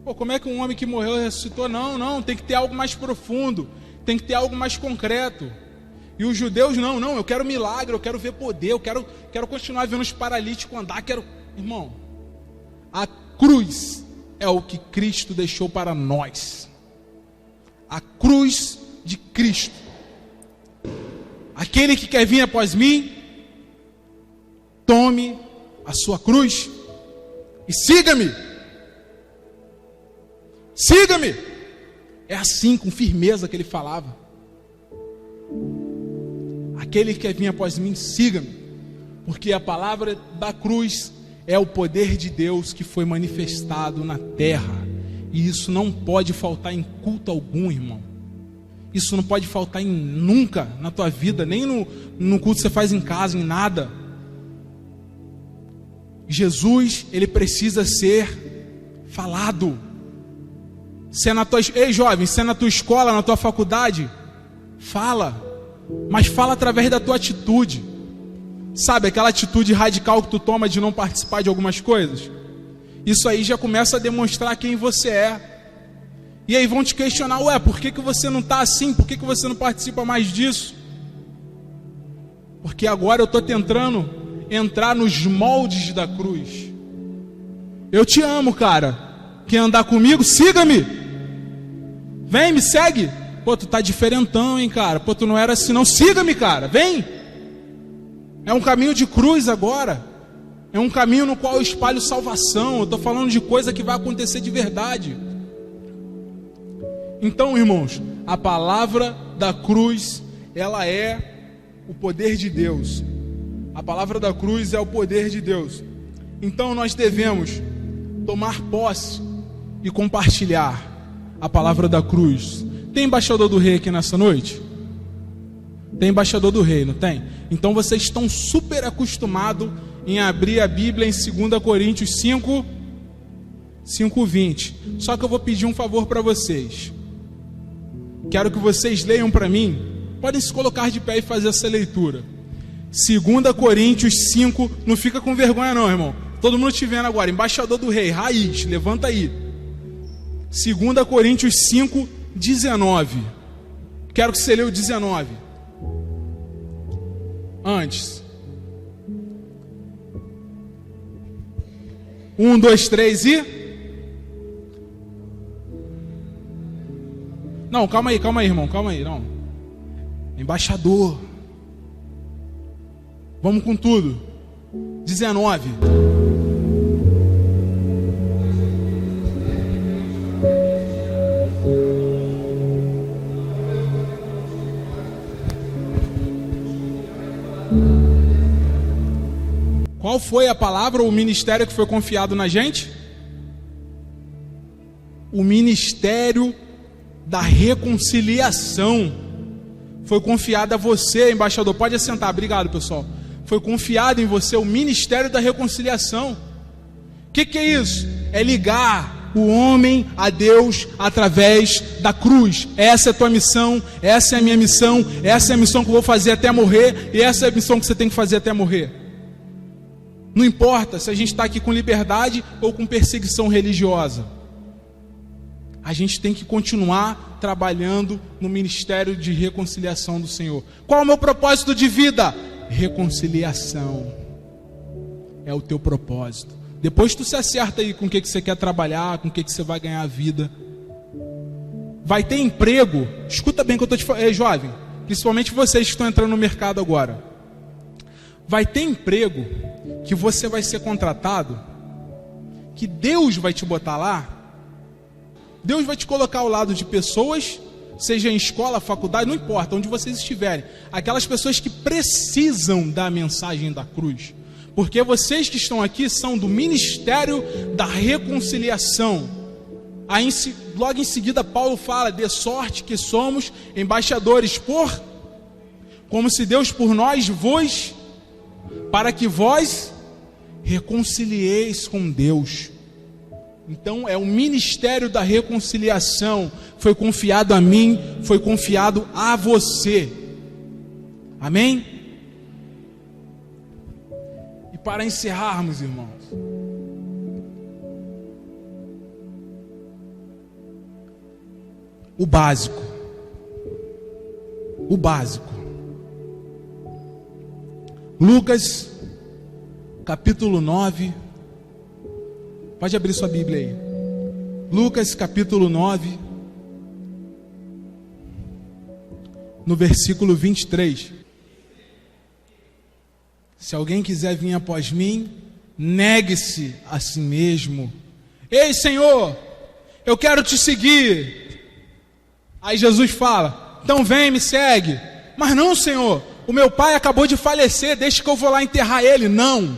S1: Pô, como é que um homem que morreu ressuscitou? Não, tem que ter algo mais profundo, tem que ter algo mais concreto. E os judeus, não, eu quero milagre, eu quero ver poder, eu quero continuar vendo os paralíticos andar, Irmão, a cruz é o que Cristo deixou para nós. A cruz de Cristo. Aquele que quer vir após mim, tome a sua cruz e siga-me. Siga-me. É assim, com firmeza que ele falava. Aquele que quer vir após mim, siga-me. Porque a palavra da cruz é o poder de Deus que foi manifestado na terra. E isso não pode faltar em culto algum, irmão. Isso não pode faltar nunca na tua vida, nem no culto que você faz em casa, em nada. Jesus, ele precisa ser falado. Ei, jovem, se é na tua escola, na tua faculdade, fala. Mas fala através da tua atitude. Sabe, aquela atitude radical que tu toma de não participar de algumas coisas? Isso aí já começa a demonstrar quem você é. E aí vão te questionar, por que você não está assim? Por que você não participa mais disso? Porque agora eu estou tentando entrar nos moldes da cruz. Eu te amo, cara. Quer andar comigo? Siga-me. Vem, me segue. Pô, tu tá diferentão, hein, cara. Pô, tu não era assim não. Siga-me, cara. Vem. É um caminho de cruz agora. É um caminho no qual eu espalho salvação. Eu estou falando de coisa que vai acontecer de verdade. Então, irmãos, a palavra da cruz, ela é o poder de Deus. A palavra da cruz é o poder de Deus. Então nós devemos tomar posse e compartilhar a palavra da cruz. Tem embaixador do rei aqui nessa noite? Tem embaixador do rei, não tem? Então vocês estão super acostumados em abrir a Bíblia em 2 Coríntios 5:20. Só que eu vou pedir um favor para vocês. Quero que vocês leiam para mim. Podem se colocar de pé e fazer essa leitura. 2 Coríntios 5. Não fica com vergonha não, irmão. Todo mundo te vendo agora. Embaixador do rei, raiz, levanta aí. 2 Coríntios 5:19. Quero que você leia o 19. Antes. 1, 2, 3 e... Não, calma aí, irmão, calma aí, não. Embaixador. Vamos com tudo. 19. Qual foi a palavra ou o ministério que foi confiado na gente? O ministério da reconciliação foi confiado a você, embaixador. Pode assentar, obrigado, pessoal. Foi confiado em você o ministério da reconciliação. O que é isso? É ligar o homem a Deus através da cruz. Essa é a tua missão, essa é a minha missão, essa é a missão que eu vou fazer até morrer, e essa é a missão que você tem que fazer até morrer. Não importa se a gente está aqui com liberdade ou com perseguição religiosa. A gente tem que continuar trabalhando no ministério de reconciliação do Senhor. Qual é o meu propósito de vida? Reconciliação. É o teu propósito. Depois tu se acerta aí com o que você quer trabalhar, com o que você vai ganhar a vida. Vai ter emprego. Escuta bem o que eu estou te falando. Ei, jovem, principalmente vocês que estão entrando no mercado agora. Vai ter emprego que você vai ser contratado, que Deus vai te botar lá. Deus vai te colocar ao lado de pessoas, seja em escola, faculdade, não importa, onde vocês estiverem. Aquelas pessoas que precisam da mensagem da cruz. Porque vocês que estão aqui são do ministério da reconciliação. Aí, logo em seguida, Paulo fala: de sorte que somos embaixadores como se Deus por nós vos, para que vós reconcilieis com Deus. Então é o ministério da reconciliação, foi confiado a mim, foi confiado a você. Amém? E para encerrarmos, irmãos, o básico. Lucas, capítulo 9. Pode abrir sua Bíblia aí. Lucas, capítulo 9, no versículo 23. Se alguém quiser vir após mim, negue-se a si mesmo. Ei, Senhor, eu quero te seguir. Aí Jesus fala: então vem, me segue. Mas não, Senhor, o meu pai acabou de falecer, deixe que eu vou lá enterrar ele. Não,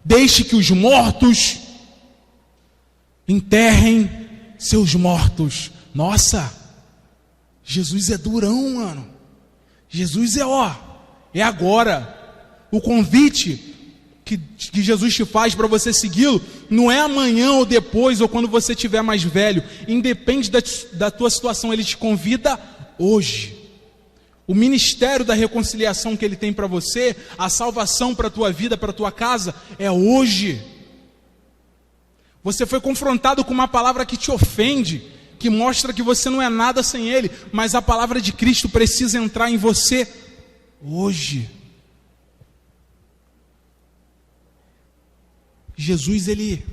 S1: deixe que os mortos enterrem seus mortos. Nossa, Jesus é durão, mano. Jesus é agora. O convite que Jesus te faz para você segui-lo não é amanhã ou depois ou quando você estiver mais velho. Independe da tua situação, ele te convida hoje. O ministério da reconciliação que ele tem para você, a salvação para a tua vida, para a tua casa, é hoje. Você foi confrontado com uma palavra que te ofende, que mostra que você não é nada sem ele, mas a palavra de Cristo precisa entrar em você hoje. Jesus, ele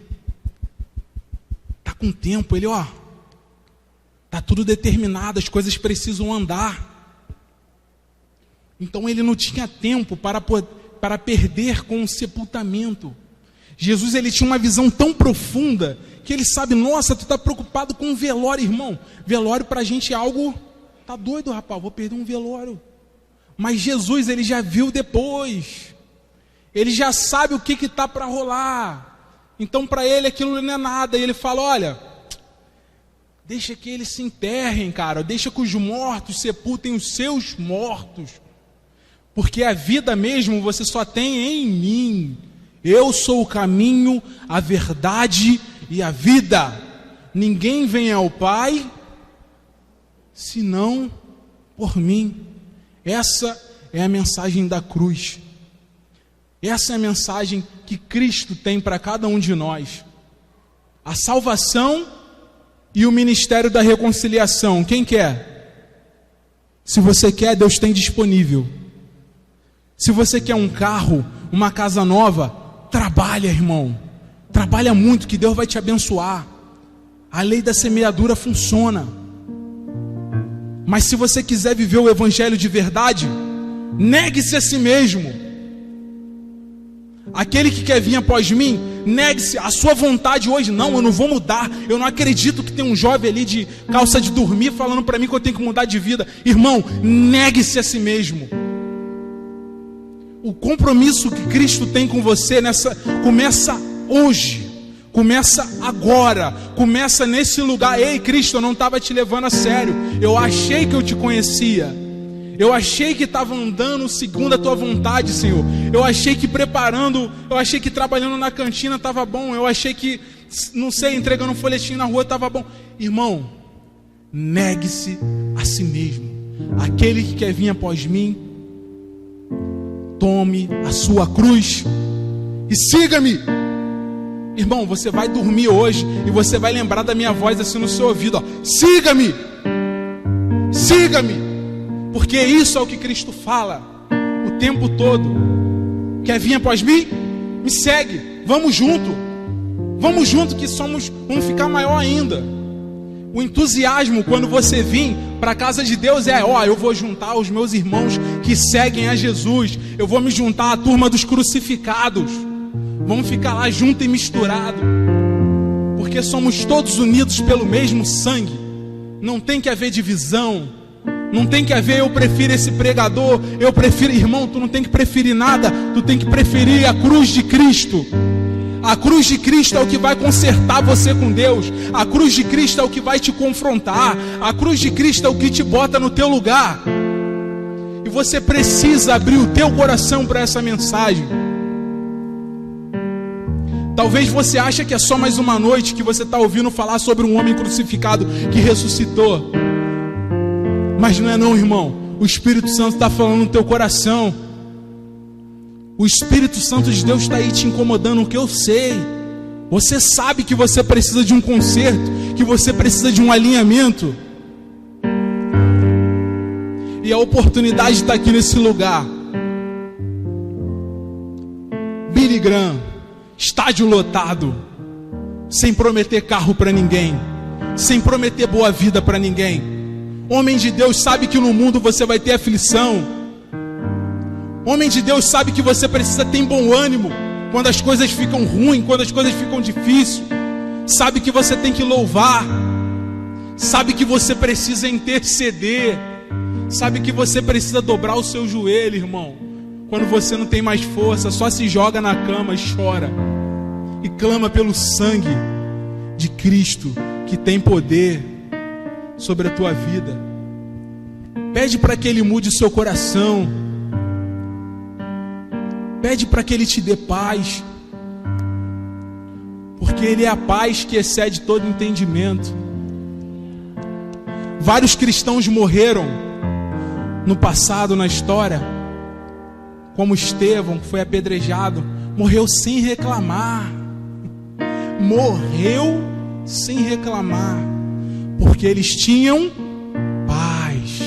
S1: está com tempo, ele está tudo determinado, as coisas precisam andar. Então ele não tinha tempo para perder com o sepultamento. Jesus, ele tinha uma visão tão profunda, que ele sabe: nossa, tu está preocupado com um velório, irmão. Velório para a gente é algo, tá doido, rapaz, vou perder um velório. Mas Jesus, ele já viu depois. Ele já sabe o que está para rolar. Então para ele aquilo não é nada. E ele fala: olha, deixa que eles se enterrem, cara. Deixa que os mortos sepultem os seus mortos. Porque a vida mesmo você só tem em mim. Eu sou o caminho, a verdade e a vida. Ninguém vem ao Pai senão por mim. Essa é a mensagem da cruz. Essa é a mensagem que Cristo tem para cada um de nós. A salvação e o ministério da reconciliação. Quem quer? Se você quer, Deus tem disponível. Se você quer um carro, uma casa nova, trabalha, irmão. Trabalha muito, que Deus vai te abençoar. A lei da semeadura funciona. Mas se você quiser viver o evangelho de verdade, negue-se a si mesmo. Aquele que quer vir após mim, negue-se. A sua vontade hoje: não, eu não vou mudar. Eu não acredito que tem um jovem ali de calça de dormir falando para mim que eu tenho que mudar de vida. Irmão, negue-se a si mesmo. O compromisso que Cristo tem com você começa hoje, começa agora, começa nesse lugar. Ei, Cristo, eu não estava te levando a sério. Eu achei que eu te conhecia. Eu achei que estava andando segundo a tua vontade, Senhor. Eu achei que trabalhando na cantina estava bom. Eu achei que, não sei, entregando um folhetinho na rua estava bom. Irmão, negue-se a si mesmo. Aquele que quer vir após mim, tome a sua cruz e siga-me. Irmão, você vai dormir hoje e você vai lembrar da minha voz assim no seu ouvido: siga-me, siga-me. Porque isso é o que Cristo fala o tempo todo. Quer vir após mim? Me segue. Vamos junto. Vamos junto que vamos ficar maior ainda. O entusiasmo quando você vir para a casa de Deus é: eu vou juntar os meus irmãos que seguem a Jesus. Eu vou me juntar à turma dos crucificados. Vamos ficar lá junto e misturado. Porque somos todos unidos pelo mesmo sangue. Não tem que haver divisão. Não tem que haver: eu prefiro esse pregador, eu prefiro. Irmão, tu não tem que preferir nada. Tu tem que preferir a cruz de Cristo. A cruz de Cristo é o que vai consertar você com Deus. A cruz de Cristo é o que vai te confrontar. A cruz de Cristo é o que te bota no teu lugar. E você precisa abrir o teu coração para essa mensagem. Talvez você ache que é só mais uma noite que você está ouvindo falar sobre um homem crucificado que ressuscitou. Mas não é não, irmão. O Espírito Santo está falando no teu coração. O Espírito Santo de Deus está aí te incomodando, o que eu sei. Você sabe que você precisa de um conserto, que você precisa de um alinhamento. E a oportunidade está aqui nesse lugar. Billy Graham, estádio lotado, sem prometer carro para ninguém, sem prometer boa vida para ninguém. Homem de Deus sabe que no mundo você vai ter aflição. Homem de Deus sabe que você precisa ter bom ânimo quando as coisas ficam ruins, quando as coisas ficam difíceis. Sabe que você tem que louvar. Sabe que você precisa interceder. Sabe que você precisa dobrar o seu joelho, irmão. Quando você não tem mais força, só se joga na cama e chora. E clama pelo sangue de Cristo, que tem poder sobre a tua vida. Pede para que Ele mude o seu coração. Pede para que Ele te dê paz. Porque Ele é a paz que excede todo entendimento. Vários cristãos morreram no passado, na história, como Estevão, que foi apedrejado, morreu sem reclamar. Morreu sem reclamar, porque eles tinham paz.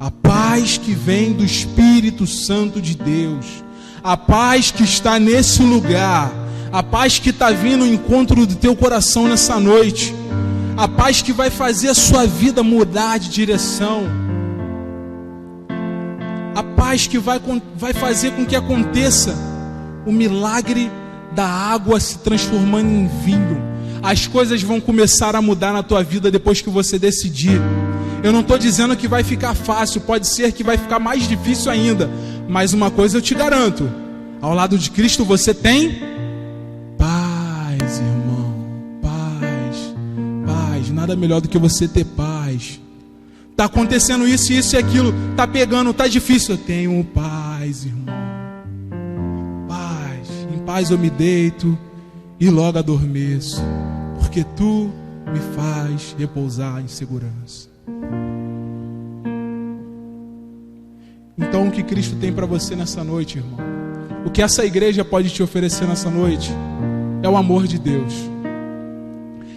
S1: A paz que vem do Espírito Santo de Deus. A paz que está nesse lugar. A paz que está vindo ao encontro do teu coração nessa noite. A paz que vai fazer a sua vida mudar de direção. A paz que vai fazer com que aconteça o milagre da água se transformando em vinho. As coisas vão começar a mudar na tua vida depois que você decidir. Eu não estou dizendo que vai ficar fácil, pode ser que vai ficar mais difícil ainda. Mas uma coisa eu te garanto: ao lado de Cristo você tem paz, irmão. Paz, paz. Nada melhor do que você ter paz. Está acontecendo isso, isso e aquilo. Está pegando, está difícil. Eu tenho paz, irmão. Paz. Em paz eu me deito e logo adormeço. Porque Tu me faz repousar em segurança. Então o que Cristo tem para você nessa noite, irmão? O que essa igreja pode te oferecer nessa noite? É o amor de Deus.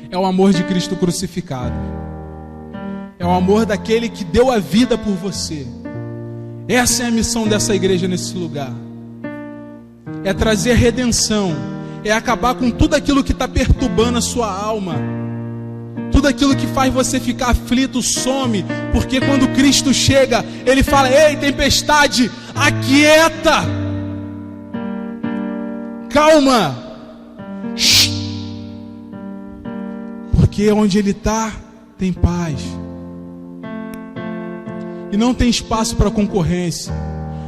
S1: É o amor de Cristo crucificado. É o amor daquele que deu a vida por você. Essa é a missão dessa igreja nesse lugar. É trazer redenção. É acabar com tudo aquilo que está perturbando a sua alma. Tudo aquilo que faz você ficar aflito some. Porque quando Cristo chega, Ele fala: ei, tempestade, aquieta. Calma. Shhh. Porque onde Ele está, tem paz. E não tem espaço para concorrência.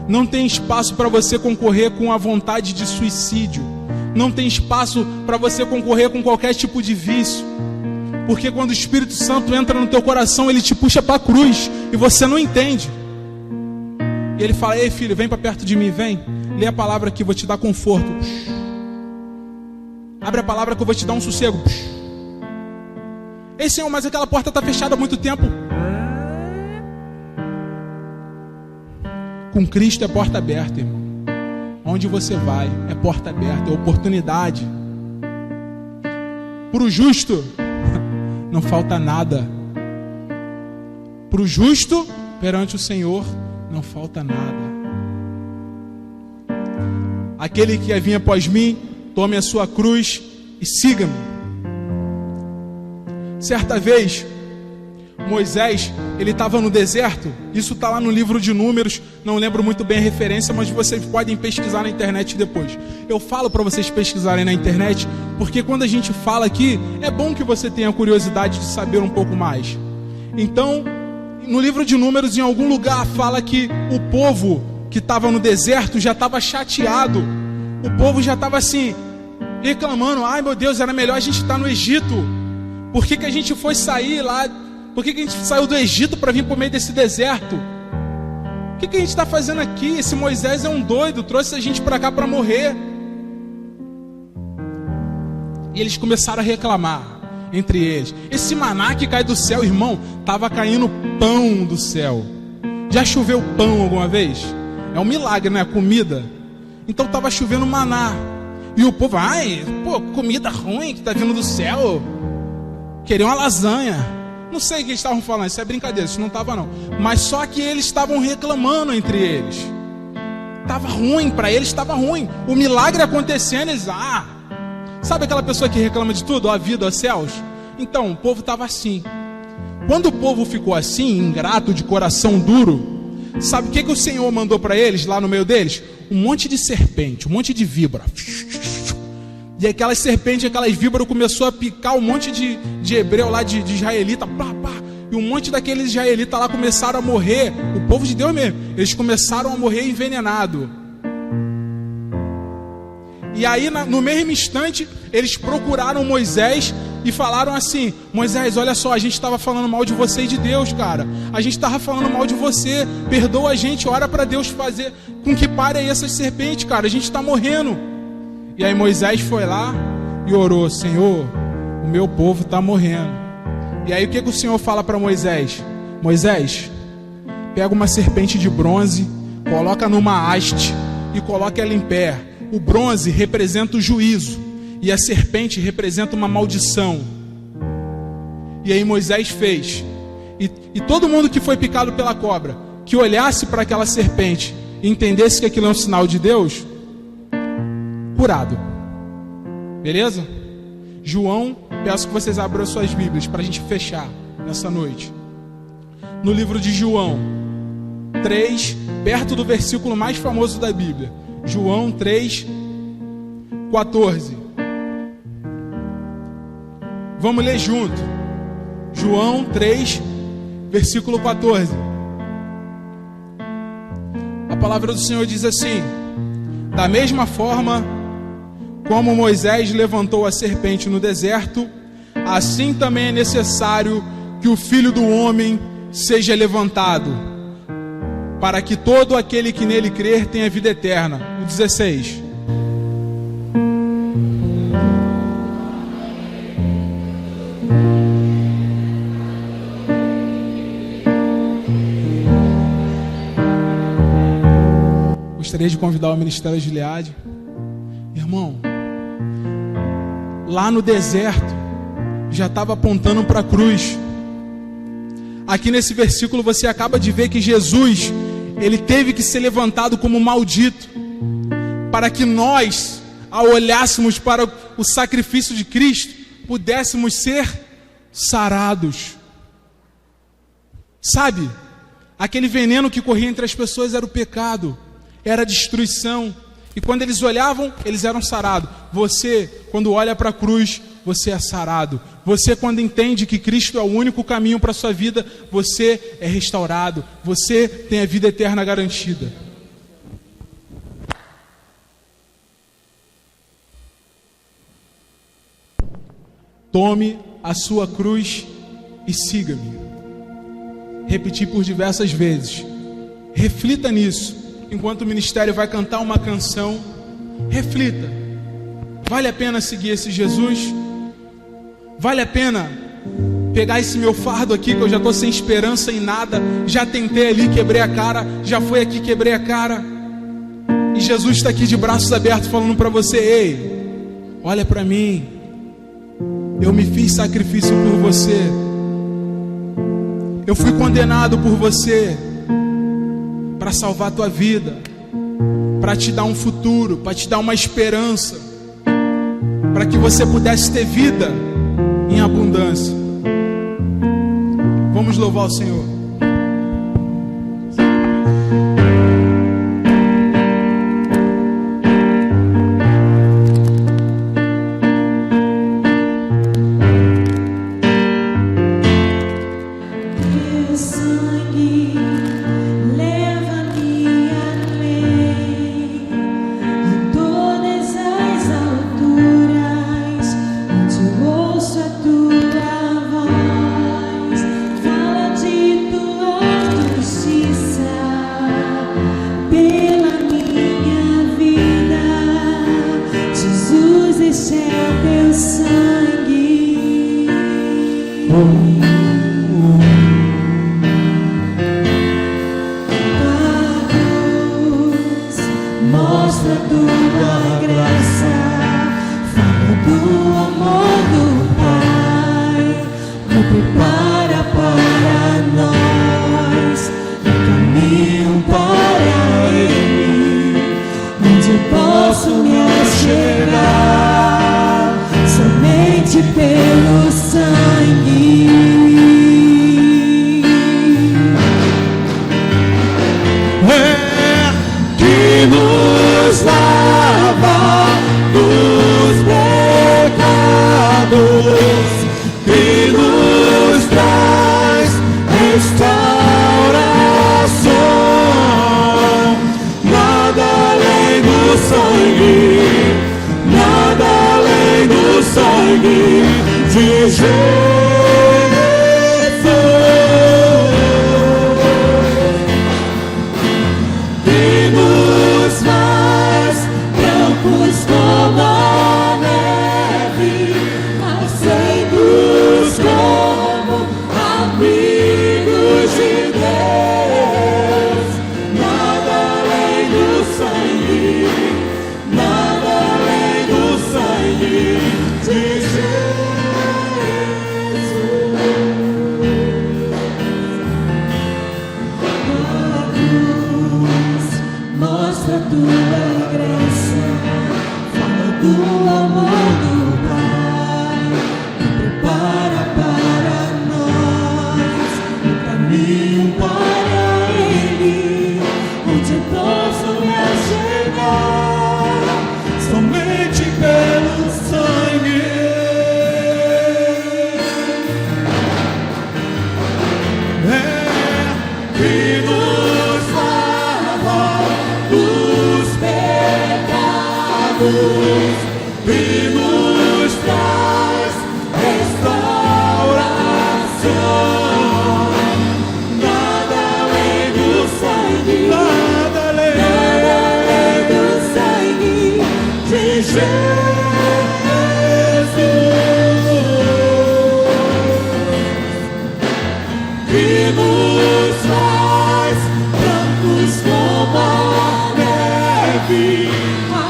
S1: Não tem espaço para você concorrer com a vontade de suicídio. Não tem espaço para você concorrer com qualquer tipo de vício. Porque quando o Espírito Santo entra no teu coração, ele te puxa para a cruz e você não entende. E ele fala: ei, filho, vem para perto de mim, vem. Lê a palavra aqui, vou te dar conforto. Abre a palavra que eu vou te dar um sossego. Ei, Senhor, mas aquela porta está fechada há muito tempo. Com Cristo é porta aberta, irmão. Onde você vai é porta aberta, é oportunidade. Para o justo não falta nada. Para o justo perante o Senhor não falta nada. Aquele que vinha após mim, tome a sua cruz e siga-me. Certa vez, Moisés, ele estava no deserto. Isso está lá no livro de Números. Não lembro muito bem a referência, mas vocês podem pesquisar na internet depois. Eu falo para vocês pesquisarem na internet, porque quando a gente fala aqui, é bom que você tenha curiosidade de saber um pouco mais. Então, no livro de Números, em algum lugar, fala que o povo que estava no deserto já estava chateado, o povo já estava assim, reclamando, ai meu Deus, era melhor a gente estar no Egito. Por que a gente foi sair lá? Por que a gente saiu do Egito para vir para o meio desse deserto? O que a gente está fazendo aqui? Esse Moisés é um doido, trouxe a gente para cá para morrer. E eles começaram a reclamar entre eles. Esse maná que cai do céu, irmão, estava caindo pão do céu. Já choveu pão alguma vez? É um milagre, né? Comida. Então estava chovendo maná. E o povo, ai, pô, comida ruim que está vindo do céu. Queriam uma lasanha. Não sei o que eles estavam falando, isso é brincadeira, isso não estava não. Mas só que eles estavam reclamando entre eles. Estava ruim, para eles estava ruim. O milagre acontecendo, eles, sabe aquela pessoa que reclama de tudo? Ó vida, ó céus? Então, o povo estava assim. Quando o povo ficou assim, ingrato, de coração duro, sabe o que o Senhor mandou para eles, lá no meio deles? Um monte de serpente, um monte de víbora. E aquelas serpentes, aquelas víboras começou a picar um monte de hebreu lá, de israelita. E um monte daqueles israelitas lá começaram a morrer. O povo de Deus mesmo. Eles começaram a morrer envenenados. E aí, no mesmo instante, eles procuraram Moisés e falaram assim: Moisés, olha só, a gente estava falando mal de você e de Deus, cara. A gente estava falando mal de você. Perdoa a gente, ora para Deus fazer com que parem essas serpentes, cara. A gente está morrendo. E aí Moisés foi lá e orou: Senhor, o meu povo está morrendo. E aí o que o Senhor fala para Moisés? Moisés, pega uma serpente de bronze, coloca numa haste e coloca ela em pé. O bronze representa o juízo e a serpente representa uma maldição. E aí Moisés fez. E todo mundo que foi picado pela cobra, que olhasse para aquela serpente e entendesse que aquilo é um sinal de Deus, curado. Beleza? João, peço que vocês abram suas Bíblias para a gente fechar nessa noite. No livro de João 3, perto do versículo mais famoso da Bíblia. João 3, 14. Vamos ler junto. João 3, versículo 14. A palavra do Senhor diz assim: da mesma forma como Moisés levantou a serpente no deserto, assim também é necessário que o Filho do Homem seja levantado, para que todo aquele que nele crer tenha vida eterna. O 16. Gostaria de convidar o Ministério de Gileade. Irmão, lá no deserto já estava apontando para a cruz. Aqui nesse versículo você acaba de ver que Jesus, ele teve que ser levantado como maldito, para que nós, ao olhássemos para o sacrifício de Cristo, pudéssemos ser sarados. Sabe, aquele veneno que corria entre as pessoas era o pecado, era a destruição. E quando eles olhavam, eles eram sarados. Você, quando olha para a cruz, você é sarado. Você, quando entende que Cristo é o único caminho para a sua vida, você é restaurado. Você tem a vida eterna garantida. Tome a sua cruz e siga-me. Repeti por diversas vezes. Reflita nisso. Enquanto o ministério vai cantar uma canção, reflita. Vale a pena seguir esse Jesus? Vale a pena pegar esse meu fardo aqui, que eu já estou sem esperança em nada, já tentei ali, quebrei a cara, já fui aqui, quebrei a cara, e Jesus está aqui de braços abertos falando para você: ei, olha para mim, eu me fiz sacrifício por você, eu fui condenado por você, para salvar a tua vida, para te dar um futuro, para te dar uma esperança, para que você pudesse ter vida em abundância. Vamos louvar o Senhor.
S2: Leva-me além, todo Mostra tua graça, fala do amor do Pai, me prepara para nós, um caminho para Ele, onde eu posso me chegar, somente pelo sangue. Nos lava dos pecados e nos traz restauração. Nada além do sangue, nada além do sangue de Jesus. Mostra tua graça, fala do amor do Pai, me prepara para nós, um caminho para Ele, onde eu posso me chegar, somente pelo sangue. Que nos lava dos pecados e nos traz restauração. Nada além do sangue, nada além do sangue de Jesus. Que nos faz brancos como a neve,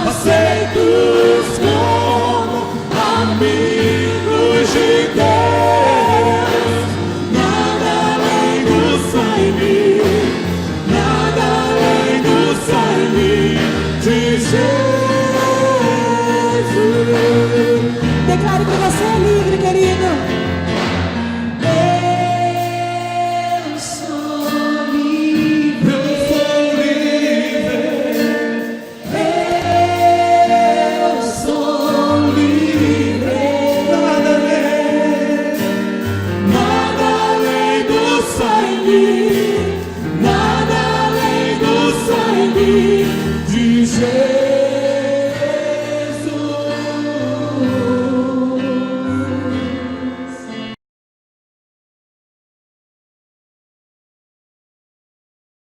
S2: aceitos como amigos de Deus. Nada além do sangue, nada além do sangue de Jesus. Declare que você é livre, querido. Nada além do sangue de Jesus.